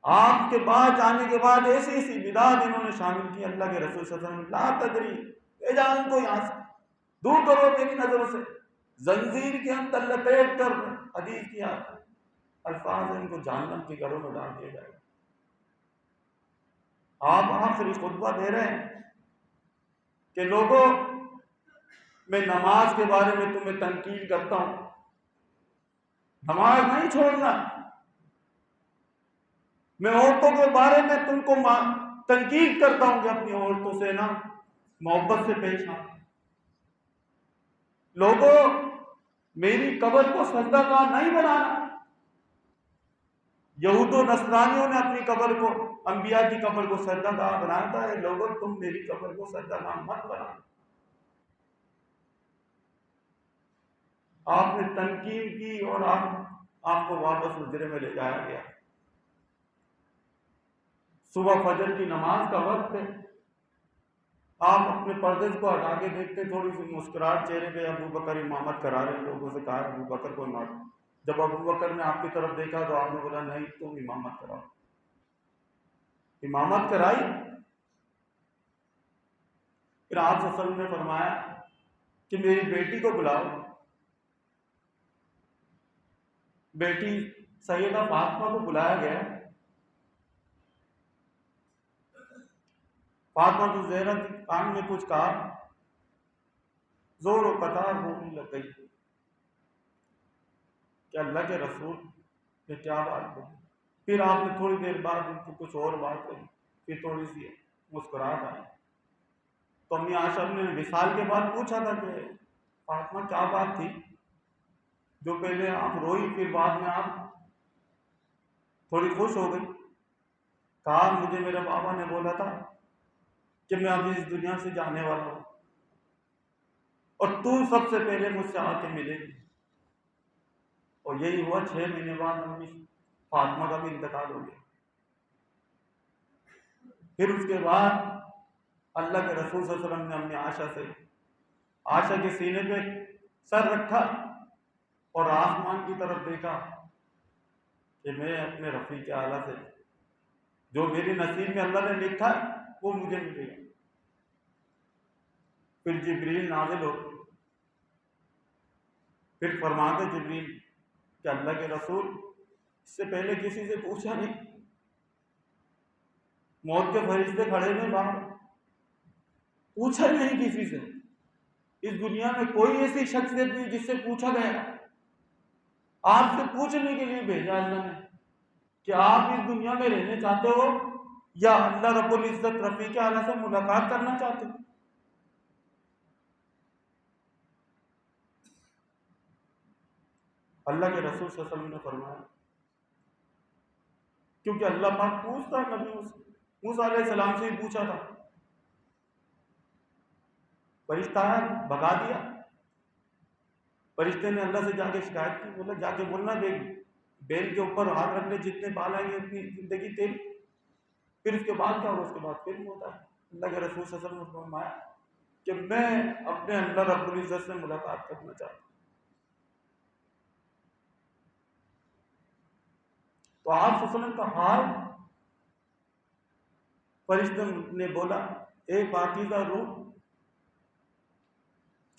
A: آپ کے بعد جانے کے بعد ایسی ایسی بدعات انہوں نے شامل کی، اللہ کے رسول صلی اللہ علیہ وسلم لا تدری، لے جاؤ ان کو یہاں سے، دور کرو میری نظروں سے، زنجیر کے اندر لپیٹ کر، حدیث کی الفاظ ان کو جہنم کی گڑھوں میں ڈال دیا جائے گا۔ آپ آخری خطبہ دے رہے ہیں کہ لوگوں میں نماز کے بارے میں تمہیں تنقید کرتا ہوں، نماز نہیں چھوڑنا، میں عورتوں کے بارے میں تم کو تنقید کرتا ہوں کہ اپنی عورتوں سے نا محبت سے پیش آؤ، لوگوں میری قبر کو سجدہ گاہ نہیں بنانا۔ یہود و نصرانیوں نے اپنی قبر کو، انبیاء کی قبر کو سجدہ گاہ بنایا تھا، اے لوگوں تم میری قبر کو سجدہ گاہ مت بنانا۔ آپ نے تنقید کی اور آپ کو واپس حجرے میں لے جایا گیا۔ صبح فجر کی نماز کا وقت ہے، آپ اپنے پردے کو ہٹا کے دیکھتے، تھوڑی سی مسکراہٹ چہرے پہ، ابو بکر امامت کرا رہے، لوگوں سے کہا ابو بکر کو مار۔ جب ابو بکر نے آپ کی طرف دیکھا تو آپ نے بولا نہیں تم امامت کراؤ۔ امامت کرائی۔ پھر آپ صلی اللہ علیہ وسلم نے فرمایا کہ میری بیٹی کو بلاؤ۔ بیٹی سیدہ فاطمہ کو بلایا گیا۔ فاطمہ تو زہرا کی کان میں کچھ کہا، زور و قطار بولنے لگ گئی کہ اللہ کے رسول نے کیا بات کہی۔ پھر آپ نے تھوڑی دیر بعد ان کو کچھ اور بات کہی، پھر تھوڑی سی مسکراہٹ آئی۔ تو امی عائشہ نے وصال کے بعد پوچھا تھا کہ فاطمہ کیا بات تھی جو پہلے آپ روئی پھر بعد میں آپ تھوڑی خوش ہو گئی؟ کہا مجھے میرے بابا نے بولا تھا کہ میں ابھی اس دنیا سے جانے والا ہوں اور تو سب سے پہلے مجھ سے آ کے ملے گی۔ اور یہی ہوا، 6 مہینے بعد امی فاطمہ کا بھی انتقال ہو گیا۔ پھر اس کے بعد اللہ کے رسول صلی اللہ علیہ وسلم نے امی عائشہ کے سینے پہ سر رکھا اور آسمان کی طرف دیکھا کہ میں اپنے رفیق اعلیٰ سے جو میری نصیب میں اللہ نے لکھا ہے وہ مجھے ملے گا۔ پھر جبریل نازل ہو، پھر فرماتے جبریل کہ اللہ کے رسول اس سے پہلے کسی سے پوچھا نہیں، موت کے فرشتے کھڑے میں باہر، پوچھا ہی نہیں کسی سے۔ اس دنیا میں کوئی ایسی شخصیت نہیں جس سے پوچھا گیا۔ آپ سے پوچھنے کے لیے بھیجا اللہ نے کہ آپ اس دنیا میں رہنے چاہتے ہو یا اللہ رب العزت رفیق اعلیٰ سے ملاقات کرنا چاہتے ہو؟ اللہ کے رسول صلی اللہ علیہ وسلم نے فرمایا کیونکہ اللہ پاک پوچھتا ہے نبیوں سے، موسیٰ علیہ السلام سے ہی پوچھا تھا، فرشتہ آیا بھگا دیا۔ فرشتے نے اللہ سے جا کے شکایت کی، بولا جا کے بولنا بیل کے اوپر ہاتھ رکھ لے، جتنے بال آئیں گے اتنی زندگی تیری۔ پھر اس کے بعد کیا ہوا؟ اس کے بعد پھر ہوتا ہے۔ اللہ کے رسول صلی اللہ علیہ وسلم نے فرمایا کہ میں اپنے اللہ رب العزت سے ملاقات کرنا چاہتا ہوں۔ تو آپ صلی اللہ علیہ وسلم کا حال، فرشتے نے بولا اے پاکیزہ روح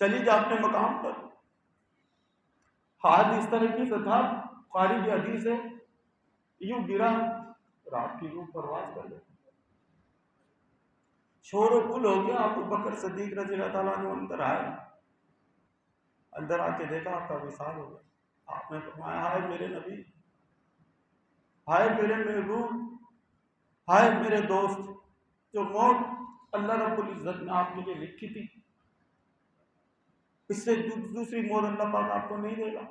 A: چلی جا اپنے مقام پر۔ حال اس طرح کی تھا، خارج حدیث ہے، یوں گرا رات کی روح پرواز کر گئی۔ شور و گل ہو گیا۔ ابو بکر صدیق رضی اللہ تعالیٰ عنہ اندر آئے، اندر آ کے دیکھا آپ کا وصال ہو گیا۔ آپ نے فرمایا ہائے میرے نبی، ہائے میرے محبوب، ہائے میرے دوست، جو موت اللہ رب العزت نے آپ کے لیے لکھی تھی اس سے دوسری موت اللہ پاک آپ کو نہیں دے گا۔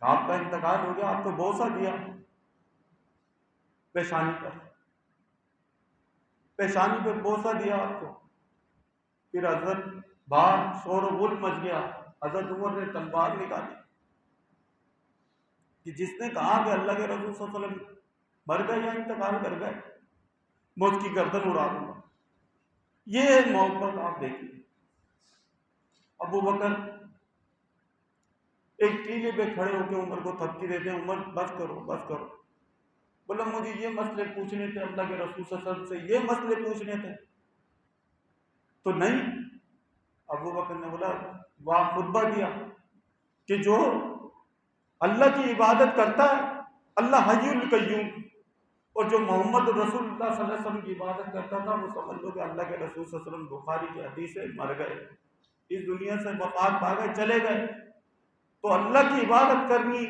A: آپ کا انتقال ہو گیا، آپ کو بوسہ دیا پیشانی پر، پیشانی پہ بوسہ دیا آپ کو۔ پھر حضرت باہر شور و غل مچ گیا، حضرت عمر نے تلوار نکالی کہ جس نے کہا کہ اللہ کے رسول صلی اللہ علیہ وسلم مر گئے یا انتقال کر گئے میں اس کی گردن اڑا دوں گا۔ یہ محبت آپ دیکھیے۔ ابو بکر ایک ٹیلے پہ کھڑے ہو کے عمر کو تھپکی دیتے ہیں، عمر بس کرو بس کرو۔ بولا مجھے یہ مسئلے پوچھنے تھے اللہ کے رسول صلی اللہ علیہ وسلم سے، یہ مسئلے پوچھنے تھے تو نہیں۔ ابو بکر نے بولا وہاں خطبہ دیا کہ جو اللہ کی عبادت کرتا ہے اللہ حی القیوم، اور جو محمد رسول اللہ صلی اللہ علیہ وسلم کی عبادت کرتا تھا وہ سمجھ لو کہ اللہ کے رسول صلی اللہ علیہ وسلم بخاری کی حدیث ہے مر گئے، اس دنیا سے وفات پا گئے، چلے گئے۔ تو اللہ کی عبادت کرنی۔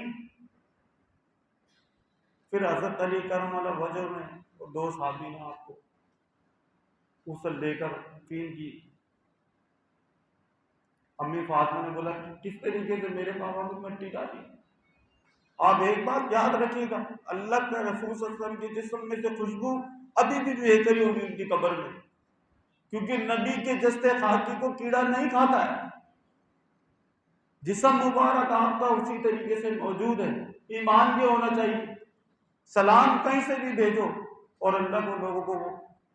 A: پھر حضرت علی کرم اللہ وجہ نے اور 2 صحابی نے آپ کو غسل دے کر فین کی امی فاطمہ نے بولا کس طریقے سے میرے بابا کو مٹی ڈالی؟ آپ ایک بات یاد رکھیے گا، اللہ کے رسول صلی اللہ علیہ وسلم کے جسم میں سے خوشبو ابھی بھی بہتری ہوگی ان کی قبر میں، کیونکہ نبی کے جستے خاکی کو کیڑا نہیں کھاتا ہے، جسم مبارک آپ کا اسی طریقے سے موجود ہے۔ ایمان یہ ہونا چاہیے، سلام کہیں سے بھی بھیجو، اور اللہ کو لوگوں کو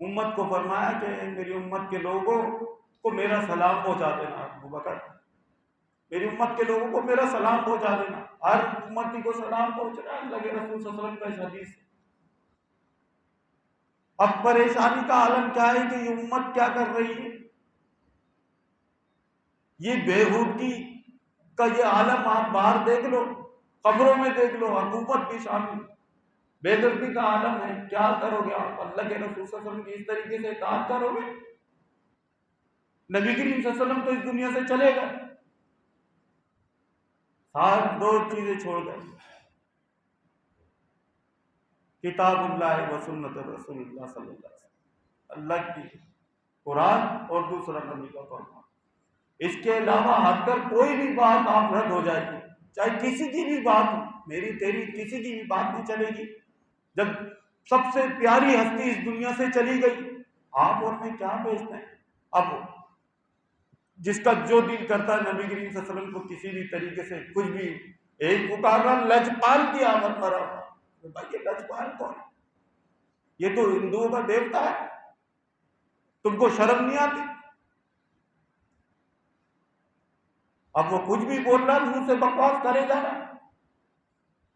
A: امت کو فرمایا کہ میری امت کے لوگوں کو میرا سلام پہنچا دینا۔ ابو بکر، میری امت کے لوگوں کو میرا سلام پہنچا دینا، ہر امتی کو سلام پہنچ رہا ہے اللہ کے رسول صلی اللہ علیہ وسلم کا اس حدیث ہے۔ اب پریشانی کا عالم کیا ہے کہ یہ امت کیا کر رہی ہے، یہ بےہودگی کا یہ عالم آپ باہر دیکھ لو، قبروں میں دیکھ لو، حکومت بھی شامل، بے دردی کا عالم ہے۔ کیا کرو گے آپ؟ اللہ کے رسول صلی اللہ علیہ وسلم کی اس طریقے سے اطاعت کرو گے؟ نبی کریم صلی اللہ علیہ وسلم تو اس دنیا سے چلے گئے، ساتھ دو چیزیں چھوڑ گئے، کتاب اللہ و سنت رسول اللہ صلی اللہ علیہ وسلم، اللہ کی قرآن اور دوسرا نبی کا فرمان۔ اس کے علاوہ ہٹ کر کوئی بھی بات آپ رد ہو جائے گی، چاہے کسی کی بھی بات ہو، میری تیری کسی کی بھی بات نہیں چلے گی۔ جب سب سے پیاری ہستی اس دنیا سے چلی گئی، آپ اور میں کیا بیچتے ہیں؟ اب جس کا جو دل کرتا ہے نبی کریم صلی اللہ علیہ وسلم کو کسی بھی طریقے سے کچھ بھی، ایک پکارا لجپال کی آمد مرا، بھائی یہ لجپال کون ہے؟ یہ تو ہندوؤں کا دیوتا ہے، تم کو شرم نہیں آتی؟ اب وہ کچھ بھی بول رہا ہے، منہ سے بکواس کرے جا رہا ہے۔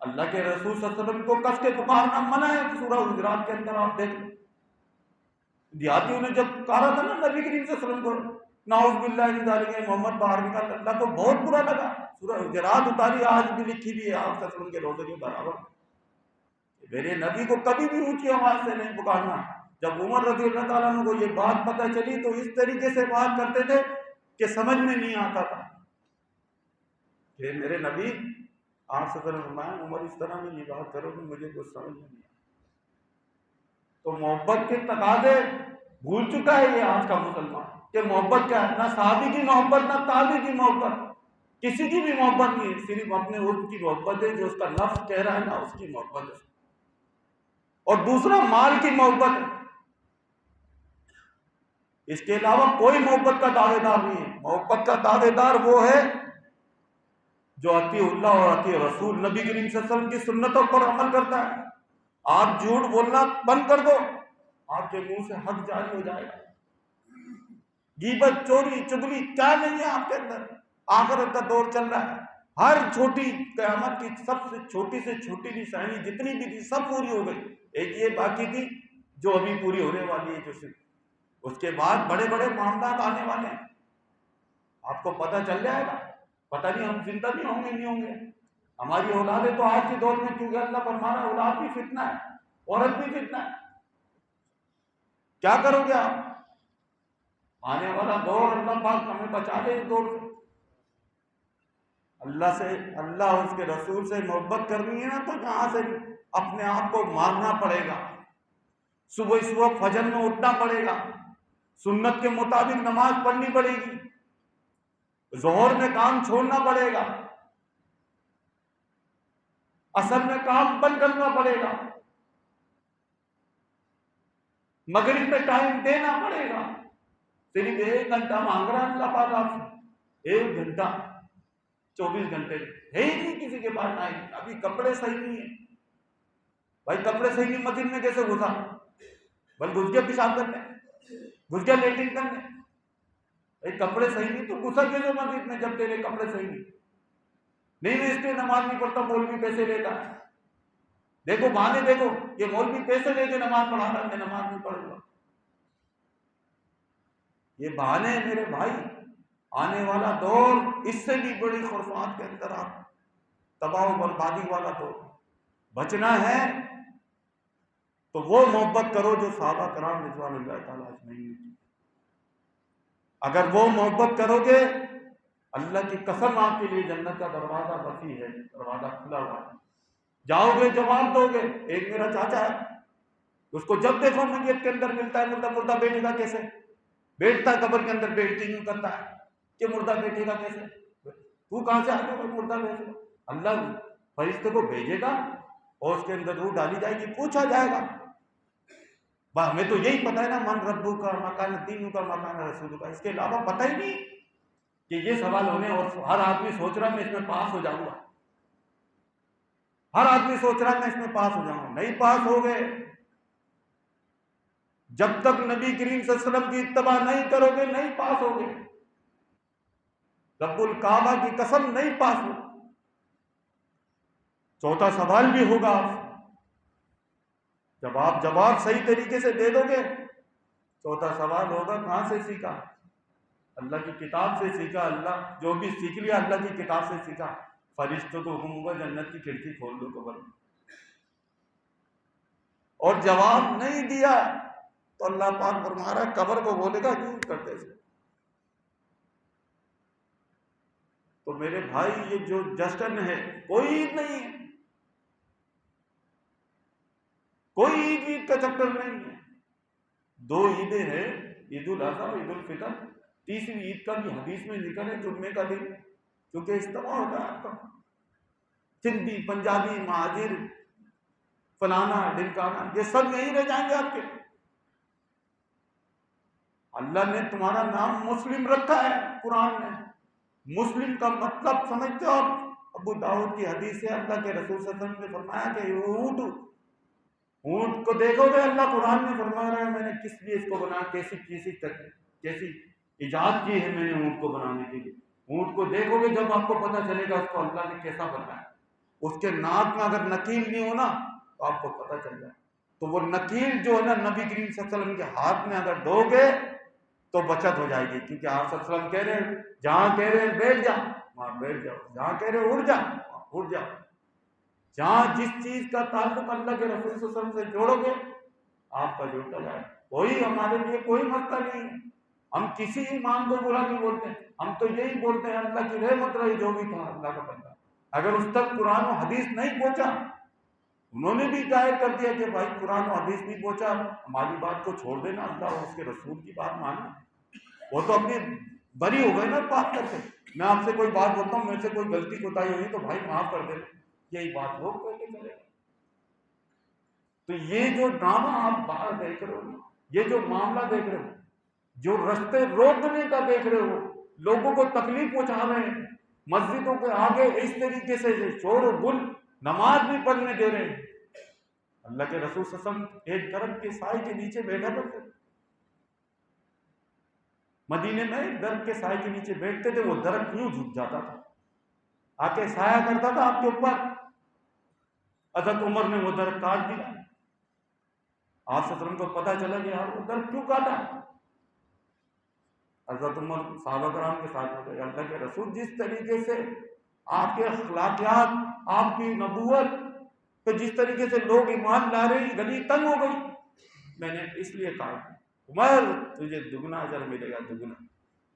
A: اللہ کے رسول صلی اللہ علیہ وسلم کو کس کے پکارنا منع ہے، سورہ حجرات کے اندر آپ دیکھ لیں، دیہاتیوں نے جب کہا تھا نا نبی کریم صلی اللہ علیہ وسلم کو نعوذ باللہ من ذالک محمد باہر نکال، اللہ کو بہت برا لگا، سورہ حجرات اتاری، آج بھی لکھی بھی ہے آپ صلی اللہ علیہ وسلم کے روزے کے برابر، میرے نبی کو کبھی بھی اونچی آواز سے نہیں پکارنا۔ جب عمر رضی اللہ تعالیٰ عنہ کو یہ بات پتہ چلی تو اس طریقے سے بات کرتے تھے کہ سمجھ میں نہیں آتا تھا کہ میرے نبی آپ سے فرمایا عمر اس طرح میں یہ بات کرو کہ مجھے کچھ سمجھ میں نہیں آتا۔ تو محبت کے تقاضے بھول چکا ہے یہ آج کا مسلمان کہ محبت کیا ہے، نہ صحابی کی محبت، نہ تابعی کی محبت، کسی کی بھی محبت نہیں ہے، صرف اپنے اس کی محبت ہے جو اس کا نفس کہہ رہا ہے، نہ اس کی محبت ہے، اور دوسرا مال کی محبت ہے۔ اس کے علاوہ کوئی محبت کا دعوے دار نہیں ہے۔ محبت کا دعوے دار وہ ہے جو اطیع اللہ اور اطیع رسول، نبی کریم صلی اللہ علیہ وسلم کی سنتوں پر عمل کرتا ہے۔ آپ جھوٹ بولنا بند کر دو، آپ کے منہ سے حق جاری ہو جائے گا۔ غیبت، چوری، چغلی کیا نہیں ہے آپ کے اندر۔ آخرت کا دور چل رہا ہے، ہر چھوٹی قیامت کی سب سے چھوٹی نشانی جتنی بھی تھی سب پوری ہو گئی، ایک یہ باقی تھی جو ابھی پوری ہونے والی ہے، جو صرف اس کے بعد بڑے بڑے معاملات آنے والے ہیں، آپ کو پتہ چل جائے گا۔ پتہ نہیں ہم زندہ بھی ہوں گے نہیں ہوں گے، ہماری اولادیں تو آج کے دور میں، کیونکہ اللہ فرمانا اولاد بھی فتنہ ہے، عورت بھی فتنہ ہے، کیا کرو گے آپ؟ آنے والا دور اللہ پاک ہمیں بچا لے اس دور سے۔ اللہ سے، اللہ اور اس کے رسول سے محبت کرنی ہے نا تو یہاں سے اپنے آپ کو مارنا پڑے گا، صبح فجر میں اٹھنا پڑے گا، سنت کے مطابق نماز پڑھنی پڑے گی، ظہر میں کام چھوڑنا پڑے گا، عصر میں کام بند کرنا پڑے گا، مغرب میں ٹائم دینا پڑے گا۔ صرف 1 گھنٹہ مانگ رہا اللہ پاک آپ سے، 1 گھنٹہ 24 گھنٹے ہے ہی نہیں کسی کے پاس ٹائم۔ ابھی کپڑے صحیح نہیں ہیں، بھائی کپڑے صحیح نہیں، مسجد میں کیسے گھسا؟ بل گھس گیا پیشاب کرنے، گھس گیا لیٹنگ کرنے، بھائی کپڑے صحیح نہیں تو گھسا کیسے مسجد میں جب تیرے کپڑے صحیح نہیں؟ نہیں میں اس لیے نماز نہیں پڑھتا، مولوی پیسے لیتا ہے، دیکھو بہانے دیکھو، یہ مولوی پیسے لے کے نماز پڑھا رہا ہے، میں نماز نہیں پڑھ رہا، یہ بہانے ہیں میرے بھائی۔ آنے والا دور اس سے بھی بڑی خرافات کے اندر آپ تباہ و بربادی والا دور، بچنا ہے تو وہ محبت کرو جو صحابہ کرام رضوان اللہ تعالیٰ اجمعین نے کی۔ اگر وہ محبت کرو گے، اللہ کی قسم آپ کے لیے جنت کا دروازہ وسیع ہے، دروازہ کھلا ہوا ہے، جاؤ گے جواب دو گے۔ ایک میرا چاچا ہے، اس کو جب دیکھو میت کے اندر ملتا ہے، مردہ بیٹھے گا کیسے؟ بیٹھتا ہے قبر کے اندر، بیٹھتی یوں کرتا ہے، کہ مردہ بیٹھے گا کیسے؟ تو کہاں سے آ گیا مردہ بیٹھے گا؟ اللہ فرشتے کو بھیجے گا اور اس کے اندر روح ڈالی جائے گی، پوچھا جائے گا۔ ہمیں تو یہی پتہ ہے نا، من ربو کا مکان دین کا مکان رسول کا، اس کے علاوہ پتہ ہی نہیں کہ یہ سوال ہونے، اور ہر آدمی سوچ رہا میں اس میں پاس ہو جاؤں گا، ہر آدمی سوچ رہا میں اس میں پاس ہو جاؤں گا۔ نہیں پاس ہو گئے، جب تک نبی کریم صلی اللہ علیہ وسلم کی اتباع نہیں کرو گے نہیں پاس ہو گے، رب الکعبہ کی قسم نہیں پاس ہو۔ چوتھا سوال بھی ہوگا آپ سے، جب آپ جواب صحیح طریقے سے دے دو گے، چوتھا سوال ہوگا کہاں سے سیکھا؟ اللہ کی کتاب سے سیکھا، اللہ جو بھی سیکھ لیا اللہ کی کتاب سے سیکھا۔ فرشتوں کو حکم ہوگا جنت کی کھڑکی کھول دو قبر میں، اور جواب نہیں دیا تو اللہ پاک فرما رہا ہے قبر کو بولے گا کیوں کرتے تھے۔ تو میرے بھائی یہ جو جشن ہے کوئی عید نہیں ہے، کوئی عید کا چکر نہیں ہے۔ دو عیدیں ہیں، عید الاضحیٰ اور عید الفطر۔ تیسری عید کا بھی حدیث میں ذکر ہے جمعے کا دن، کیونکہ اجتماع ہوتا ہے آپ کا، سندھی پنجابی مہاجر فلانا ڈھمکانا یہ سب یہیں رہ جائیں گے آپ کے۔ اللہ نے تمہارا نام مسلم رکھا ہے قرآن میں، مسلم کا مطلب سمجھتے ہو آپ؟ ابو داؤد کی حدیث ہے، اللہ کے رسول صلی اللہ علیہ وسلم نے فرمایا کہ اونٹ کو دیکھو گے، اللہ قرآن میں فرما رہا ہے میں نے کس لیے اس کو بنایا، کیسی ایجاد کی ہے میں نے اونٹ کو بنانے کے لیے۔ اونٹ کو دیکھو گے جب آپ کو پتہ چلے گا اس کو اللہ نے کیسا بنایا۔ اس کے ناک میں اگر نکیل نہیں ہو نا تو آپ کو پتہ چل جائے، تو وہ نکیل جو ہے نا نبی کریم صلی اللہ علیہ وسلم کے ہاتھ میں اگر دو گے تو بچت ہو جائے گی، کیونکہ آپ صلی اللہ علیہ وسلم کہہ رہے ہیں جہاں کہہ رہے ہیں بیٹھ جا وہاں بیٹھ جاؤ، جہاں کہہ رہے ہیں اڑ جا وہاں اڑ جاؤ۔ جہاں جس چیز کا تعلق اللہ کے رسول صلی اللہ علیہ وسلم سے جوڑو گے آپ کا جڑتا جائے۔ کوئی ہمارے لیے کوئی مسئلہ نہیں ہے، ہم کسی امام کو برا نہیں بولتے، ہم تو یہی بولتے ہیں اللہ کی رحمت رہی جو بھی تھا اللہ کا بندہ، اگر اس تک قرآن و حدیث نہیں پہنچا، انہوں نے بھی ظاہر کر دیا کہ بھائی قرآن و حدیث نہیں پہنچا، ہماری بات کو چھوڑ دینا، اللہ اور اس کے رسول کی بات ماننا، وہ تو اپنی بری ہو گئے نا بات کر کے۔ میں آپ سے کوئی بات بولتا ہوں، میرے سے کوئی غلطی کوتاہی ہوئی تو بھائی معاف کر دے، یہی بات وہ کہہ کے چلے۔ تو یہ جو ڈرامہ آپ باہر دیکھ رہے ہو، یہ جو معاملہ دیکھ رہے ہو، جو رستے روکنے کا دیکھ رہے ہو، لوگوں کو تکلیف پہنچا رہے ہیں، مسجدوں کے آگے اس طریقے سے شور و گل، نماز بھی پڑھنے دے رہے ہیں۔ اللہ کے رسول صلی اللہ علیہ وسلم ایک درخت کے سائے کے نیچے بیٹھا کرتے تھے، مدینے میں ایک درخت کے سائے کے نیچے بیٹھتے تھے، وہ درخت یوں جھک جاتا تھا، آ کے سایہ کرتا تھا آپ کے اوپر۔ حضرت عمر نے وہ درخت کاٹ دیا، آپ صلی اللہ علیہ وسلم کو پتہ چلا کہ یار وہ درخت کیوں کاٹا؟ حضرت عمر صحابہ کرام کے ساتھ ہوتے، اللہ کے رسول جس طریقے سے آپ کے اخلاقیات، آپ کی نبوت پہ جس طریقے سے لوگ ایمان لا رہے ہیں، گلی تنگ ہو گئی، میں نے اس لیے کہا عمر تجھے دگنا اجر ملے گا، دگنا۔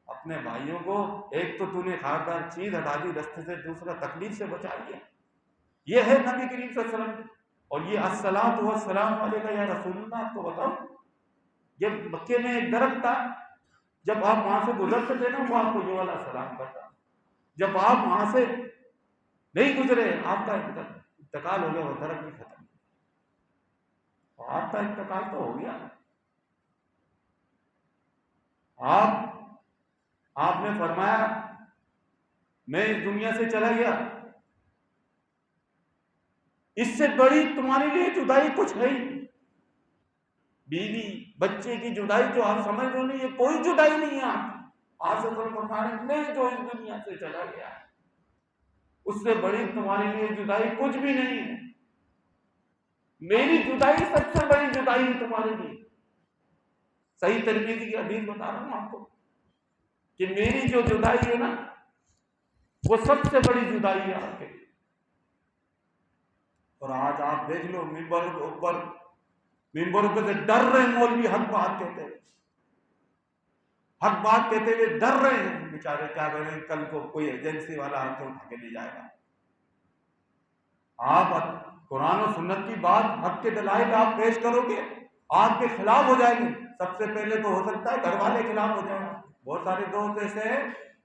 A: اپنے بھائیوں کو ایک تو نے خاردار چیز ہٹا دی رستے سے، دوسرا تکلیف سے بچا لیا۔ یہ ہے نبی کریم صلی اللہ علیہ وسلم، اور یہ الصلاۃ والسلام علیکہ یا رسول اللہ۔ آپ کو بتاؤں یہ مکے میں ایک درخت تھا، جب آپ وہاں سے گزرتے تھے نا وہ آپ کو یہ والا سلام کرتا، جب آپ وہاں سے نہیں گزرے آپ کا انتقال ہو گیا، وہ درخت بھی ختم، آپ کا انتقال تو ہو گیا۔ آپ نے فرمایا میں اس دنیا سے چلا گیا، اس سے بڑی تمہارے لیے جدائی کچھ ہے ہی، بیوی بچے کی جدائی جو آپ سمجھ رہے نہیں، یہ کوئی جدائی نہیں ہے۔ آپ سے فرمانے میں جو اس دنیا سے چلا گیا اس سے بڑی تمہارے لیے جدائی کچھ بھی نہیں ہے، میری جدائی سب سے بڑی جدائی ہے تمہارے لیے۔ صحیح تربیت کی حدیث بتا رہا ہوں آپ کو کہ میری جو جدائی ہے نا وہ سب سے بڑی جدائی ہے آپ کے لیے۔ اور آج آپ دیکھ لو ممبروں پہ سے ڈر رہے ہیں مولوی، حق بات کہتے ہیں، حق بات کہتے ہوئے ڈر رہے ہیں بیچارے، کیا کریں کل کو کوئی ایجنسی والا ہم کو اٹھا کے لے جائے گا۔ آپ قرآن و سنت کی بات، حق کے دلائل آپ پیش کرو گے، آپ کے خلاف ہو جائیں گے۔ سب سے پہلے تو ہو سکتا ہے گھر والے خلاف ہو جائیں، بہت سارے دوست ایسے ہیں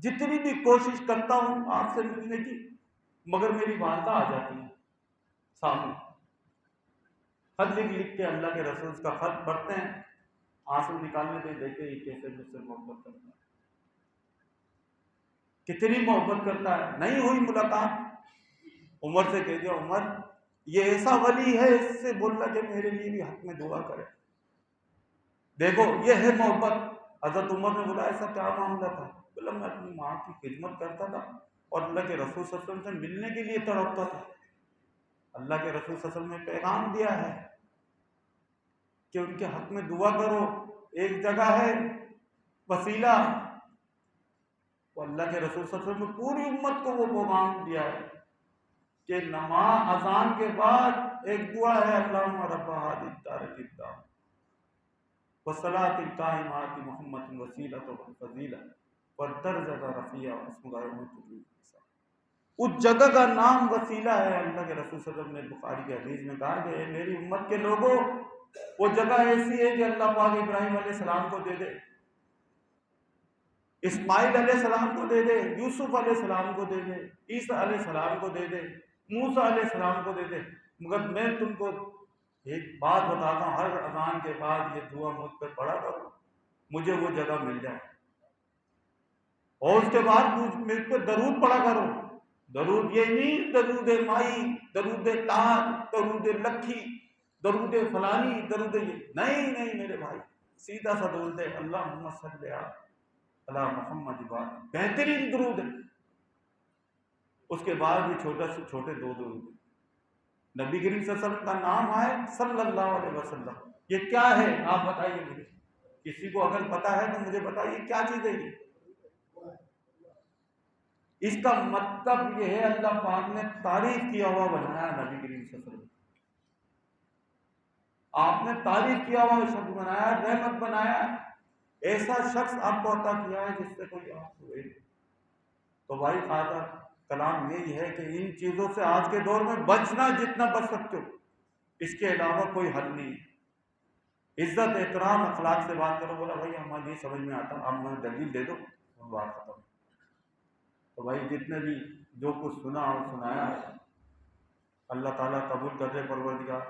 A: جتنی بھی کوشش کرتا ہوں آپ سے ملنے کی، مگر میری والدہ آ جاتی ہے سامنے، خط لکھ کے اللہ کے رسول کا خط پڑھتے ہیں، آنسو نکالنے دے دیتے ہی کیسے مجھ سے محبت کرتا ہے، کتنی محبت کرتا ہے۔ نہیں ہوئی ملاقات، عمر سے کہہ دیا عمر یہ ایسا ولی ہے، اس سے بولنا کہ میرے لیے بھی حق میں دعا کرے۔ دیکھو یہ ہے محبت۔ حضرت عمر نے بولا ایسا کیا معاملہ تھا؟ بولا میں اپنی ماں کی خدمت کرتا تھا اور اللہ کے رسول صلی اللہ علیہ وسلم سے ملنے کے لیے تڑپتا تھا۔ اللہ کے رسول صلی اللہ علیہ وسلم نے پیغام دیا ہے کہ ان کے حق میں دعا کرو۔ ایک جگہ ہے وسیلہ، وہ اللہ کے رسول صلی اللہ علیہ وسلم نے پوری امت کو وہ پیغام دیا ہے کہ نماز اذان کے بعد ایک دعا ہے، اللہم رب هذه الدعوة التامة والصلاة القائمة محمد الوسیلۃ والفضیلۃ والدرجۃ الرفیعۃ واسمہ یوم الدین۔ اس جگہ کا نام وسیلہ ہے۔ اللہ کے رسول صلی اللہ علیہ وسلم نے بخاری کی حدیث میں کہا کہ اے میری امت کے لوگوں، وہ جگہ ایسی ہے کہ اللہ پاک ابراہیم علیہ السلام کو دے دے، اسماعیل علیہ السلام کو دے دے، یوسف علیہ السلام کو دے دے، عیسیٰ علیہ السلام کو دے دے، موسیٰ علیہ السلام کو دے دے، مگر میں تم کو ایک بات بتاتا ہوں، ہر اذان کے بعد یہ دعا مجھ پہ پڑھا کرو، مجھے وہ جگہ مل جائے، اور اس کے بعد مجھ پہ درود پڑھا کرو۔ درود یہ نہیں درود مائی، درود لاکھ، درود لکھی، درود فلانی، درود یہ نہیں میرے بھائی، سیدھا سا درود ہے اللہم صلی علی محمد، بہترین درود ہے۔ اس کے بعد بھی چھوٹے سے چھوٹے دو درود ہیں۔ نبی کریم صلی اللہ علیہ وسلم کا نام آئے صلی اللہ علیہ وسلم، یہ کیا ہے آپ بتائیے مجھے، کسی کو اگر پتا ہے تو مجھے بتائیے کیا چیز ہے یہ؟ اس کا مطلب یہ ہے اللہ پاک نے تعریف کیا ہوا بنایا نبی کریم صلی اللہ علیہ وسلم، آپ نے تعریف کیا ہوا شخص بنایا، رحمت بنایا، ایسا شخص آپ کو عطا کیا ہے جس سے کوئی آپ ہوئے۔ تو بھائی خاطر کلام یہی ہے کہ ان چیزوں سے آج کے دور میں بچنا جتنا بچ سکتے ہو، اس کے علاوہ کوئی حل نہیں ہے۔ عزت احترام اخلاق سے بات کرو، بولا بھائی ہمیں نہیں سمجھ میں آتا، آپ مجھے دلیل دے دو، بات ختم۔ تو بھائی جتنے بھی جو کچھ سنا اور سنایا ہے اللہ تعالیٰ قبول کر لے پروردگار،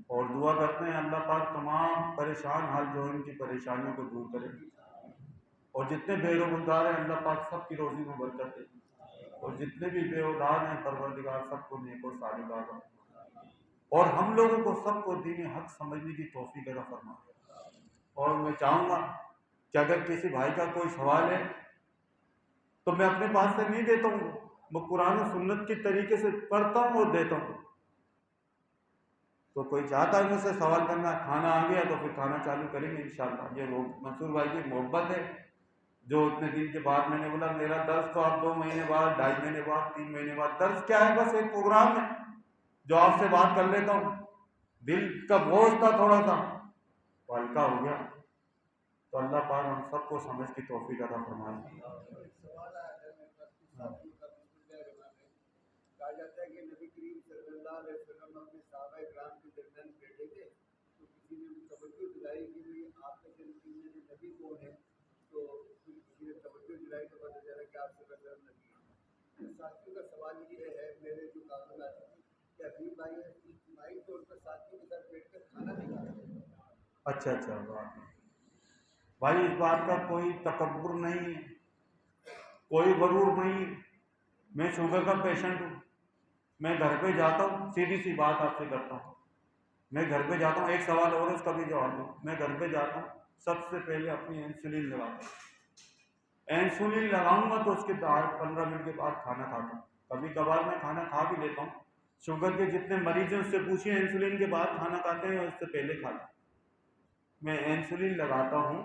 A: اور دعا کرتے ہیں اللہ پاک تمام پریشان حال جو ان کی پریشانیوں کو دور کرے، اور جتنے بے روزگار ہیں اللہ پاک سب کی روزی میں برکت دے، اور جتنے بھی بے اولاد ہیں پروردگار سب کو نیک و صالح عطا فرما، اور ہم لوگوں کو سب کو دین حق سمجھنے کی توفیق عطا فرما۔ اور میں چاہوں گا کہ اگر کسی بھائی کا کوئی سوال ہے تو میں اپنے پاس سے نہیں دیتا ہوں، میں قرآن و سنت کی طریقے سے پڑھتا ہوں اور دیتا ہوں۔ تو کوئی چاہتا ہے مجھ سے سوال کرنا، کھانا آ گیا تو پھر کھانا چالو کریں گے انشاءاللہ۔ یہ منصور بھائی کی محبت ہے جو اتنے دن کے بعد میں نے بولا میرا درس تو آپ 2 مہینے بعد، 2.5 مہینے بعد، 3 مہینے بعد، درس کیا ہے بس ایک پروگرام ہے جو آپ سے بات کر لیتا ہوں، دل کا بوجھ تھا تھوڑا سا وہ ہلکا ہو گیا۔ تو اللہ پاک ہم سب کو سمجھ کی توفیق عطا فرمائے۔
B: کہا جاتا ہے کہ نبی کریم صلی اللہ علیہ وسلم اپنے صحابہ کرام کے درمیان بیٹھے تھے تو کسی نے توجہ دلائی کہ آپ کے نبی کون ہے، تو کسی نے توجہ دلائی تو پتہ چلا کہ آپ صلی اللہ علیہ وسلم نبی ہیں۔ ساتھیوں کا سوال یہ ہے میرے جو کاغذات ہیں کہ حبیب بھائی اجتماعی طور پر ساتھیوں کے ساتھ بیٹھ کر کھانا نہیں کھاتے۔
A: اچھا بھائی اس بات کا کوئی تکبر نہیں، کوئی غرور نہیں۔ میں شوگر کا پیشنٹ ہوں، میں گھر پہ جاتا ہوں، سیدھی سی بات آپ سے کرتا ہوں، میں گھر پہ جاتا ہوں، ایک سوال اور اس کا بھی جواب دوں، میں گھر پہ جاتا ہوں سب سے پہلے اپنی انسولین لگاتا ہوں، انسولین لگاؤں گا تو اس کے بعد 15 منٹ کے بعد کھانا کھاتا ہوں، کبھی کبھار میں کھانا کھا بھی لیتا ہوں۔ شوگر کے جتنے مریض ہیں اس سے پوچھیں انسولین کے بعد کھانا کھاتے ہیں اور اس سے پہلے کھاتے ہیں؟ میں انسولین لگاتا ہوں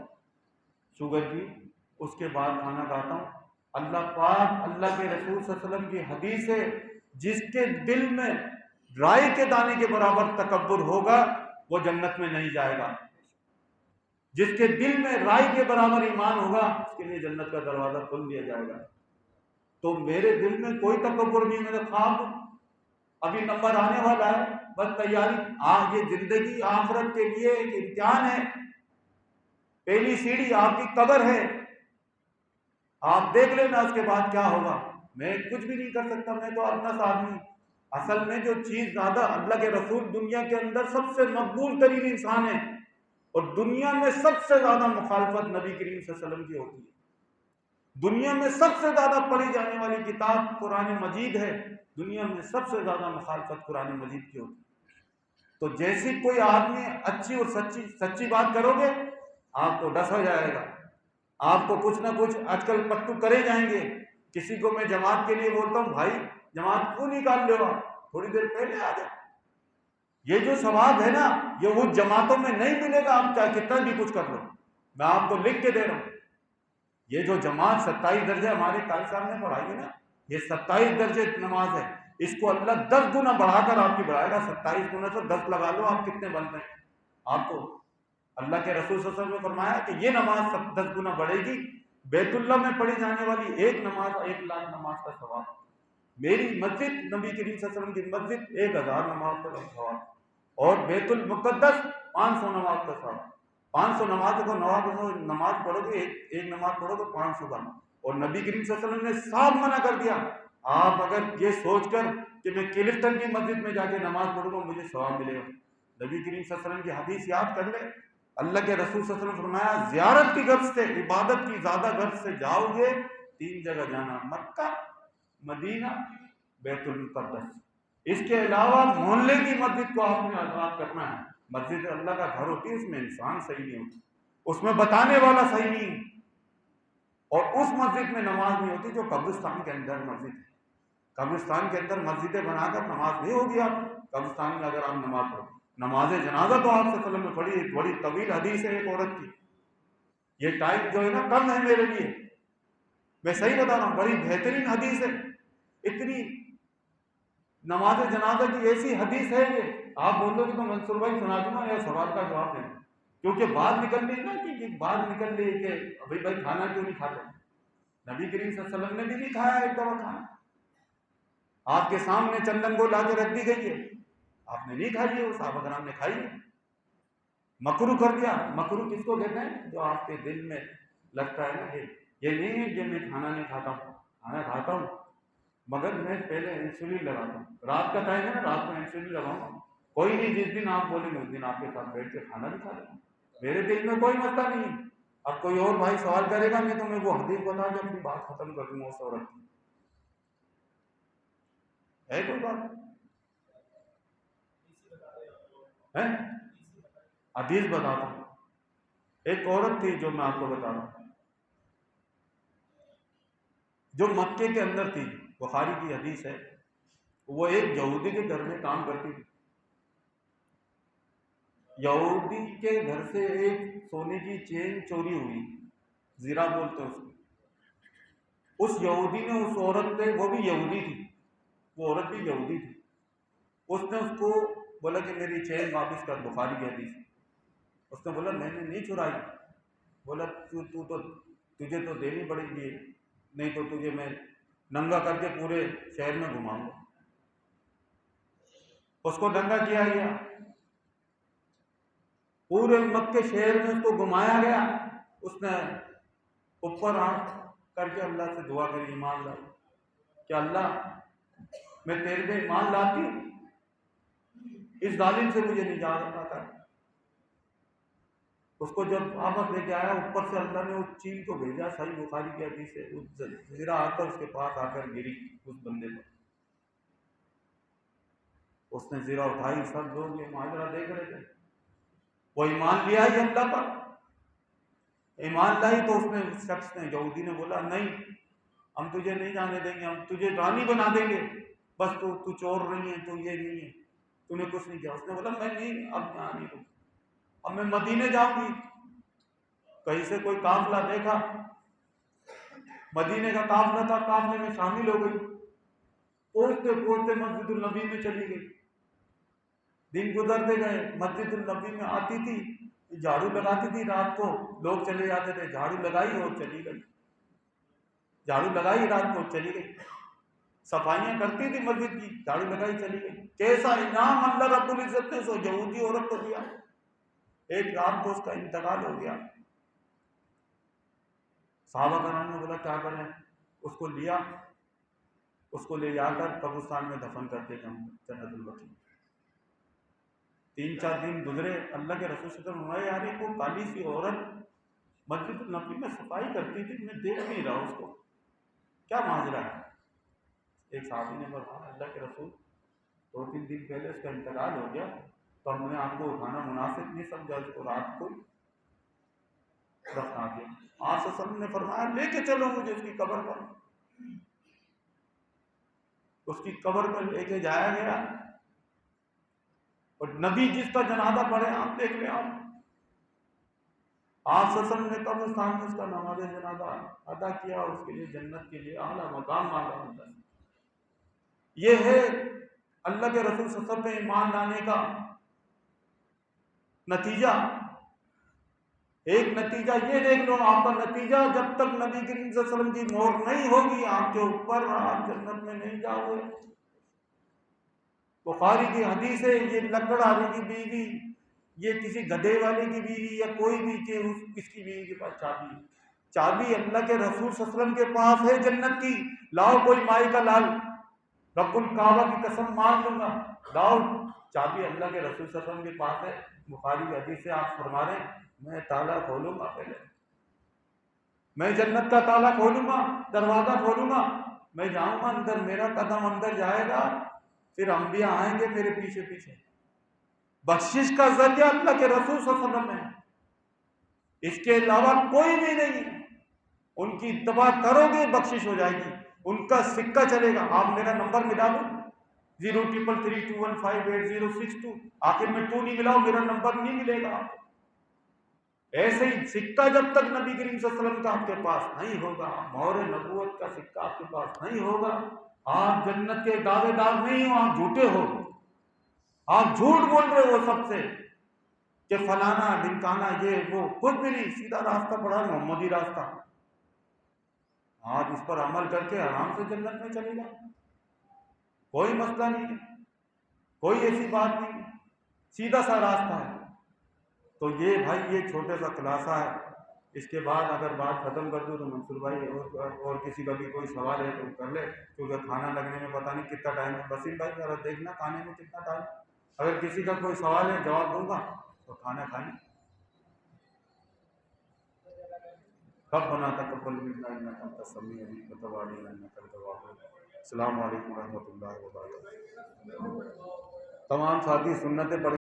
A: شوگر کی، اس کے بعد کھانا کھاتا ہوں۔ اللہ پاک اللہ کے رسول صلی اللہ علیہ وسلم کی حدیث ہے جس کے دل میں رائی کے دانے کے برابر تکبر ہوگا وہ جنت میں نہیں جائے گا، جس کے دل میں رائی کے برابر ایمان ہوگا اس کے لیے جنت کا دروازہ کھول دیا جائے گا۔ تو میرے دل میں کوئی تکبر نہیں، میرے خواب ابھی نمبر آنے والا ہے، بس تیاری، یہ زندگی آخرت کے لیے ایک امتحان ہے، پہلی سیڑھی آپ کی قبر ہے، آپ دیکھ لینا اس کے بعد کیا ہوگا. میں کچھ بھی نہیں کر سکتا, میں تو اپنا آدمی. اصل میں جو چیز زیادہ, اللہ کے رسول دنیا کے اندر سب سے مقبول ترین انسان ہے, اور دنیا میں سب سے زیادہ مخالفت نبی کریم صلی اللہ علیہ وسلم کی ہوتی ہے. دنیا میں سب سے زیادہ پڑھی جانے والی کتاب قرآن مجید ہے, دنیا میں سب سے زیادہ مخالفت قرآن مجید کی ہوتی ہے. تو جیسی کوئی آدمی اچھی اور سچی بات کرو گے, آپ کو ڈس ہو جائے گا. آپ کو کچھ نہ کچھ آج کل پٹو کرے جائیں گے. کسی کو میں جماعت کے لیے بولتا ہوں, بھائی جماعت کیوں نکال لے ہو, تھوڑی دیر پہلے آ جائے. یہ جو ثواب ہے نا, یہ وہ جماعتوں میں نہیں ملے گا, آپ چاہے کتنا بھی کچھ کر لو. میں آپ کو لکھ کے دے رہا ہوں, یہ جو جماعت 27 درجے ہمارے قاری صاحب نے پڑھائی ہے نا, یہ 27 درجے نماز ہے. اس کو اللہ 10 گنا بڑھا کر آپ کی بڑھائے گا. 27 گنا سے 10 لگا لو, آپ کتنے بنتے ہیں. آپ کو اللہ کے رسول صلی اللہ علیہ وسلم نے فرمایا کہ یہ نماز 10 گنا بڑھے گی. بیت اللہ میں پڑھی جانے والی ایک نماز 1 لاکھ نماز کا ثواب. میری مسجد, نبی کریم صلی اللہ علیہ وسلم کی مسجد 1000 نماز کا ثواب, اور بیت المقدس 500 نماز کا ثواب. 500 نماز کو نماز پڑھو گے, ایک نماز پڑھو گے 500 کا. اور نبی کریم صلی اللہ علیہ وسلم نے صاف منع کر دیا, آپ اگر یہ سوچ کر کہ میں کلفٹن کی مسجد میں جا کے نماز پڑھوں گا مجھے ثواب ملے گا. نبی کریم صلی اللہ علیہ وسلم کی حدیث یاد کر لے. اللہ کے رسول صلی اللہ علیہ وسلم نے فرمایا, زیارت کی غرض سے, عبادت کی زیادہ غرض سے جاؤ گے 3 جگہ جانا, مکہ, مدینہ, بیت المقدس. اس کے علاوہ محلے کی مسجد کو آپ نے آزاد کرنا ہے. مسجد اللہ کا گھر ہوتی ہے, اس میں انسان صحیح نہیں ہوتی, اس میں بتانے والا صحیح نہیں, اور اس مسجد میں نماز نہیں ہوتی جو قبرستان کے اندر مسجد ہے. قبرستان کے اندر مسجدیں بنا کر نماز نہیں ہوگی. آپ قبرستان میں اگر آپ نماز پڑھو, نماز جنازہ تو آپ صلی اللہ علیہ وسلم نے پڑھی, ایک بڑی طویل حدیث ہے ایک عورت کی. یہ ٹائم جو ہے نا کم ہے میرے لیے, میں صحیح بتا رہا ہوں, بڑی بہترین حدیث ہے. اتنی نماز جنازہ کی ایسی حدیث ہے کہ آپ بول دو کہ تو منصور بھائی سنا دوں گا, یا سوال کا جواب دیں, کیونکہ بات نکل رہی نا, کہ بات نکل رہی ہے کہ ابھی بھائی کھانا کیوں نہیں کھاتے. نبی کریم صلی اللہ علیہ وسلم نے بھی نہیں کھایا ایک دفعہ کھانا, آپ کے سامنے چندن کو لا کے رکھ دی گئی ہے, آپ نے نہیں کھائی ہے, وہ صحابہ کرام نے کھائی ہے. مکرو کر دیا. مکرو کس کو کہتے ہیں؟ جو آپ کے دل میں لگتا ہے نا, یہ نہیں ہے کہ میں کھانا نہیں کھاتا ہوں, کھانا کھاتا ہوں مگر میں پہلے انسولین لگاتا ہوں. رات کا ٹائم ہے نا, رات میں انسولین لگاؤں گا, کوئی نہیں, جس دن آپ بولیں گے اس دن آپ کے ساتھ بیٹھ کے کھانا بھی کھا لیں گے, میرے دل میں کوئی مسئلہ نہیں ہے. اب کوئی اور بھائی سوال کرے گا, میں تمہیں وہ حدیث بتا کے اپنی بات ختم کر دوں گا. اس عورت کی ہے کوئی بات ہے؟ حدیث بتاتا ہوں. ایک عورت تھی جو میں آپ کو بتا رہا ہوں, جو مکے کے اندر تھی, بخاری کی حدیث ہے. وہ ایک یہودی کے گھر میں کام کرتی تھی. یہودی کے گھر سے ایک سونے کی چین چوری ہوئی, زیرہ بولتے ہیں اس کو. اس یہودی نے اس عورت سے, وہ بھی یہودی تھی, وہ عورت بھی یہودی تھی, اس نے اس کو بولا کہ میری چین واپس کر. بخاری کی حدیث. اس نے بولا میں نے نہیں چرائی. بولا تجھے تو دینی پڑے گی, نہیں تو تجھے میں ننگا کر کے پورے شہر میں گھماؤں گا. اس کو ننگا کیا گیا, پورے مکے شہر میں اس کو گھمایا گیا. اس نے اوپر ہاتھ کر کے اللہ سے دعا کری, ایمان لائی کہ اللہ میں تیرے پہ ایمان لاتی ہوں, اس ظالم سے مجھے نجات عطا کر. اس کو جب واپس لے کے آیا, اوپر سے اللہ نے اس چیل کو بھیجا. صحیح بخاری کی حدیث ہے. اس زیرہ آ کر اس کے پاس آ کر گری اس بندے پر. اس نے زیرہ اٹھائی, سب لوگ یہ ماجرا دیکھ رہے تھے. وہ ایمان لیا ہی اللہ پر, ایمان لائی. تو اس نے, اس شخص نے, یہودی نے بولا نہیں, ہم تجھے نہیں جانے دیں گے, ہم تجھے رانی بنا دیں گے, بس تو چور نہیں ہے, تو یہ نہیں ہے, تو نے کچھ نہیں کیا. اس نے بولا میں نہیں, اب یہاں نہیں ہوں, اب میں مدینے جاؤں گی. کہیں سے کوئی قافلہ دیکھا, مدینے کا قافلہ تھا, قافلے میں شامل ہو گئی. پہنچتے پہنچتے مسجد النبی میں چلی گئی. دن گزرتے گئے, مسجد النبی میں آتی تھی, جھاڑو لگاتی تھی. رات کو لوگ چلے جاتے تھے, جھاڑو لگائی اور چلی گئی. جھاڑو لگائی, رات کو چلی گئی. صفائیاں کرتی تھی مسجد کی, جھاڑو لگائی چلی گئی. کیسا انعام اللہ رب العزت نے سو یہودی عورت کو دیا. ایک رات کو اس کا انتقال ہو گیا. صحابہ کرام نے بولا کیا کریں؟ اس کو لیا، اس کو لے جا کر قبرستان میں دفن کرتے تھے ہم جنت البقیع۔ 3-4 دن گزرے، اللہ کے رسول صلی اللہ علیہ وسلم فرمایا یار وہ کالی سی عورت مسجد النبی میں صفائی کرتی تھی، میں دیکھ نہیں رہا اس کو، کیا ماجرا ہے؟ ایک صحابی نے فرمایا اللہ کے رسول 2-3 دن پہلے اس کا انتقال ہو گیا، تو ہم نے آپ کو اٹھانا مناسب نہیں سمجھا، اس کو رات کو دفنا دیا۔ آپ صلی اللہ علیہ وسلم نے فرمایا لے کے چلو مجھے اس کی قبر پر۔ اس کی قبر پر لے کے جایا گیا، اور نبی جس کا جنازہ پڑھے آپ دیکھ لیں، آپ صلی اللہ علیہ وسلم نے قبرستان میں اس کا نماز جنازہ ادا کیا، اور اس کے لیے جنت کے لیے اعلیٰ مقام مانگا ہوتا ہے۔ یہ ہے اللہ کے رسول صلی اللہ علیہ وسلم پہ ایمان لانے کا نتیجہ۔ ایک نتیجہ یہ دیکھ لو، آپ کا نتیجہ جب تک نبی کریم صلی اللہ علیہ وسلم کی مہر نہیں ہوگی آپ کے اوپر، آپ جنت میں نہیں جاؤ گے۔ بخاری کی حدیث ہے، یہ لکڑ والے کی بیوی، یہ کسی گدھے والے کی بیوی یا کوئی بھی کہ اس کی بیوی کے پاس چابی ہے، چابی اللہ کے رسول صلی اللہ علیہ وسلم کے پاس ہے جنت کی۔ لاؤ کوئی مائی کا لال، رب الکعبہ کی قسم مان لوں گا، لاؤ چابی اللہ کے رسول صلی اللہ علیہ وسلم کے پاس ہے۔ بخاری کی حدیث سے آپ فرما رہے ہیں میں تالا کھولوں گا، پہلے میں جنت کا تالا کھولوں گا، دروازہ کھولوں گا، میں جاؤں گا اندر، میرا قدم اندر جائے گا، پھر انبیاء آئیں گے میرے پیچھے پیچھے۔ بخشش کا ذریعہ اللہ کے رسول صلی اللہ علیہ وسلم ہے، اس کے علاوہ کوئی بھی نہیں ہے۔ ان کی اتباع کرو گے بخشش ہو جائے گی، ان کا سکہ چلے گا۔ آپ میرا نمبر ملا دو 033321588062، آخر میں 2 نہیں ملاؤ میرا نمبر نہیں ملے گا آپ کو۔ ایسے ہی سکہ جب تک نبی کریم صلی اللہ علیہ وسلم کا آپ کے پاس نہیں ہوگا، مہر نبوت کا سکہ آپ کے پاس نہیں ہوگا، آپ جنت کے دعوے دار نہیں ہو، آپ جھوٹے ہو، آپ جھوٹ بول رہے ہو سب سے کہ فلانا ڈھمکانا یہ وہ، کچھ بھی نہیں، سیدھا راستہ پڑا محمدی راستہ۔ آپ اس پر عمل کر کے آرام سے جنت میں چلے جائیں، کوئی مسئلہ نہیں ہے، کوئی ایسی بات نہیں، سیدھا سا راستہ ہے۔ تو یہ بھائی یہ چھوٹا سا خلاصہ ہے، اس کے بعد اگر بات ختم کر دوں تو منصور بھائی اور کسی کا بھی کوئی سوال ہے تو کر لے، کیونکہ کھانا لگنے میں پتہ نہیں کتنا ٹائم ہے۔ وسیم بھائی ذرا دیکھنا کھانے میں کتنا ٹائم، اگر کسی کا کوئی سوال ہے جواب دوں گا تو کھانا کھائیں۔ ربنا تقبل منا انك انت السميع العليم وتب علينا انك انت التواب الرحيم۔ السلام علیکم ورحمۃ اللہ وبرکاتہ۔ تمام ساتھی سنتیں پڑھ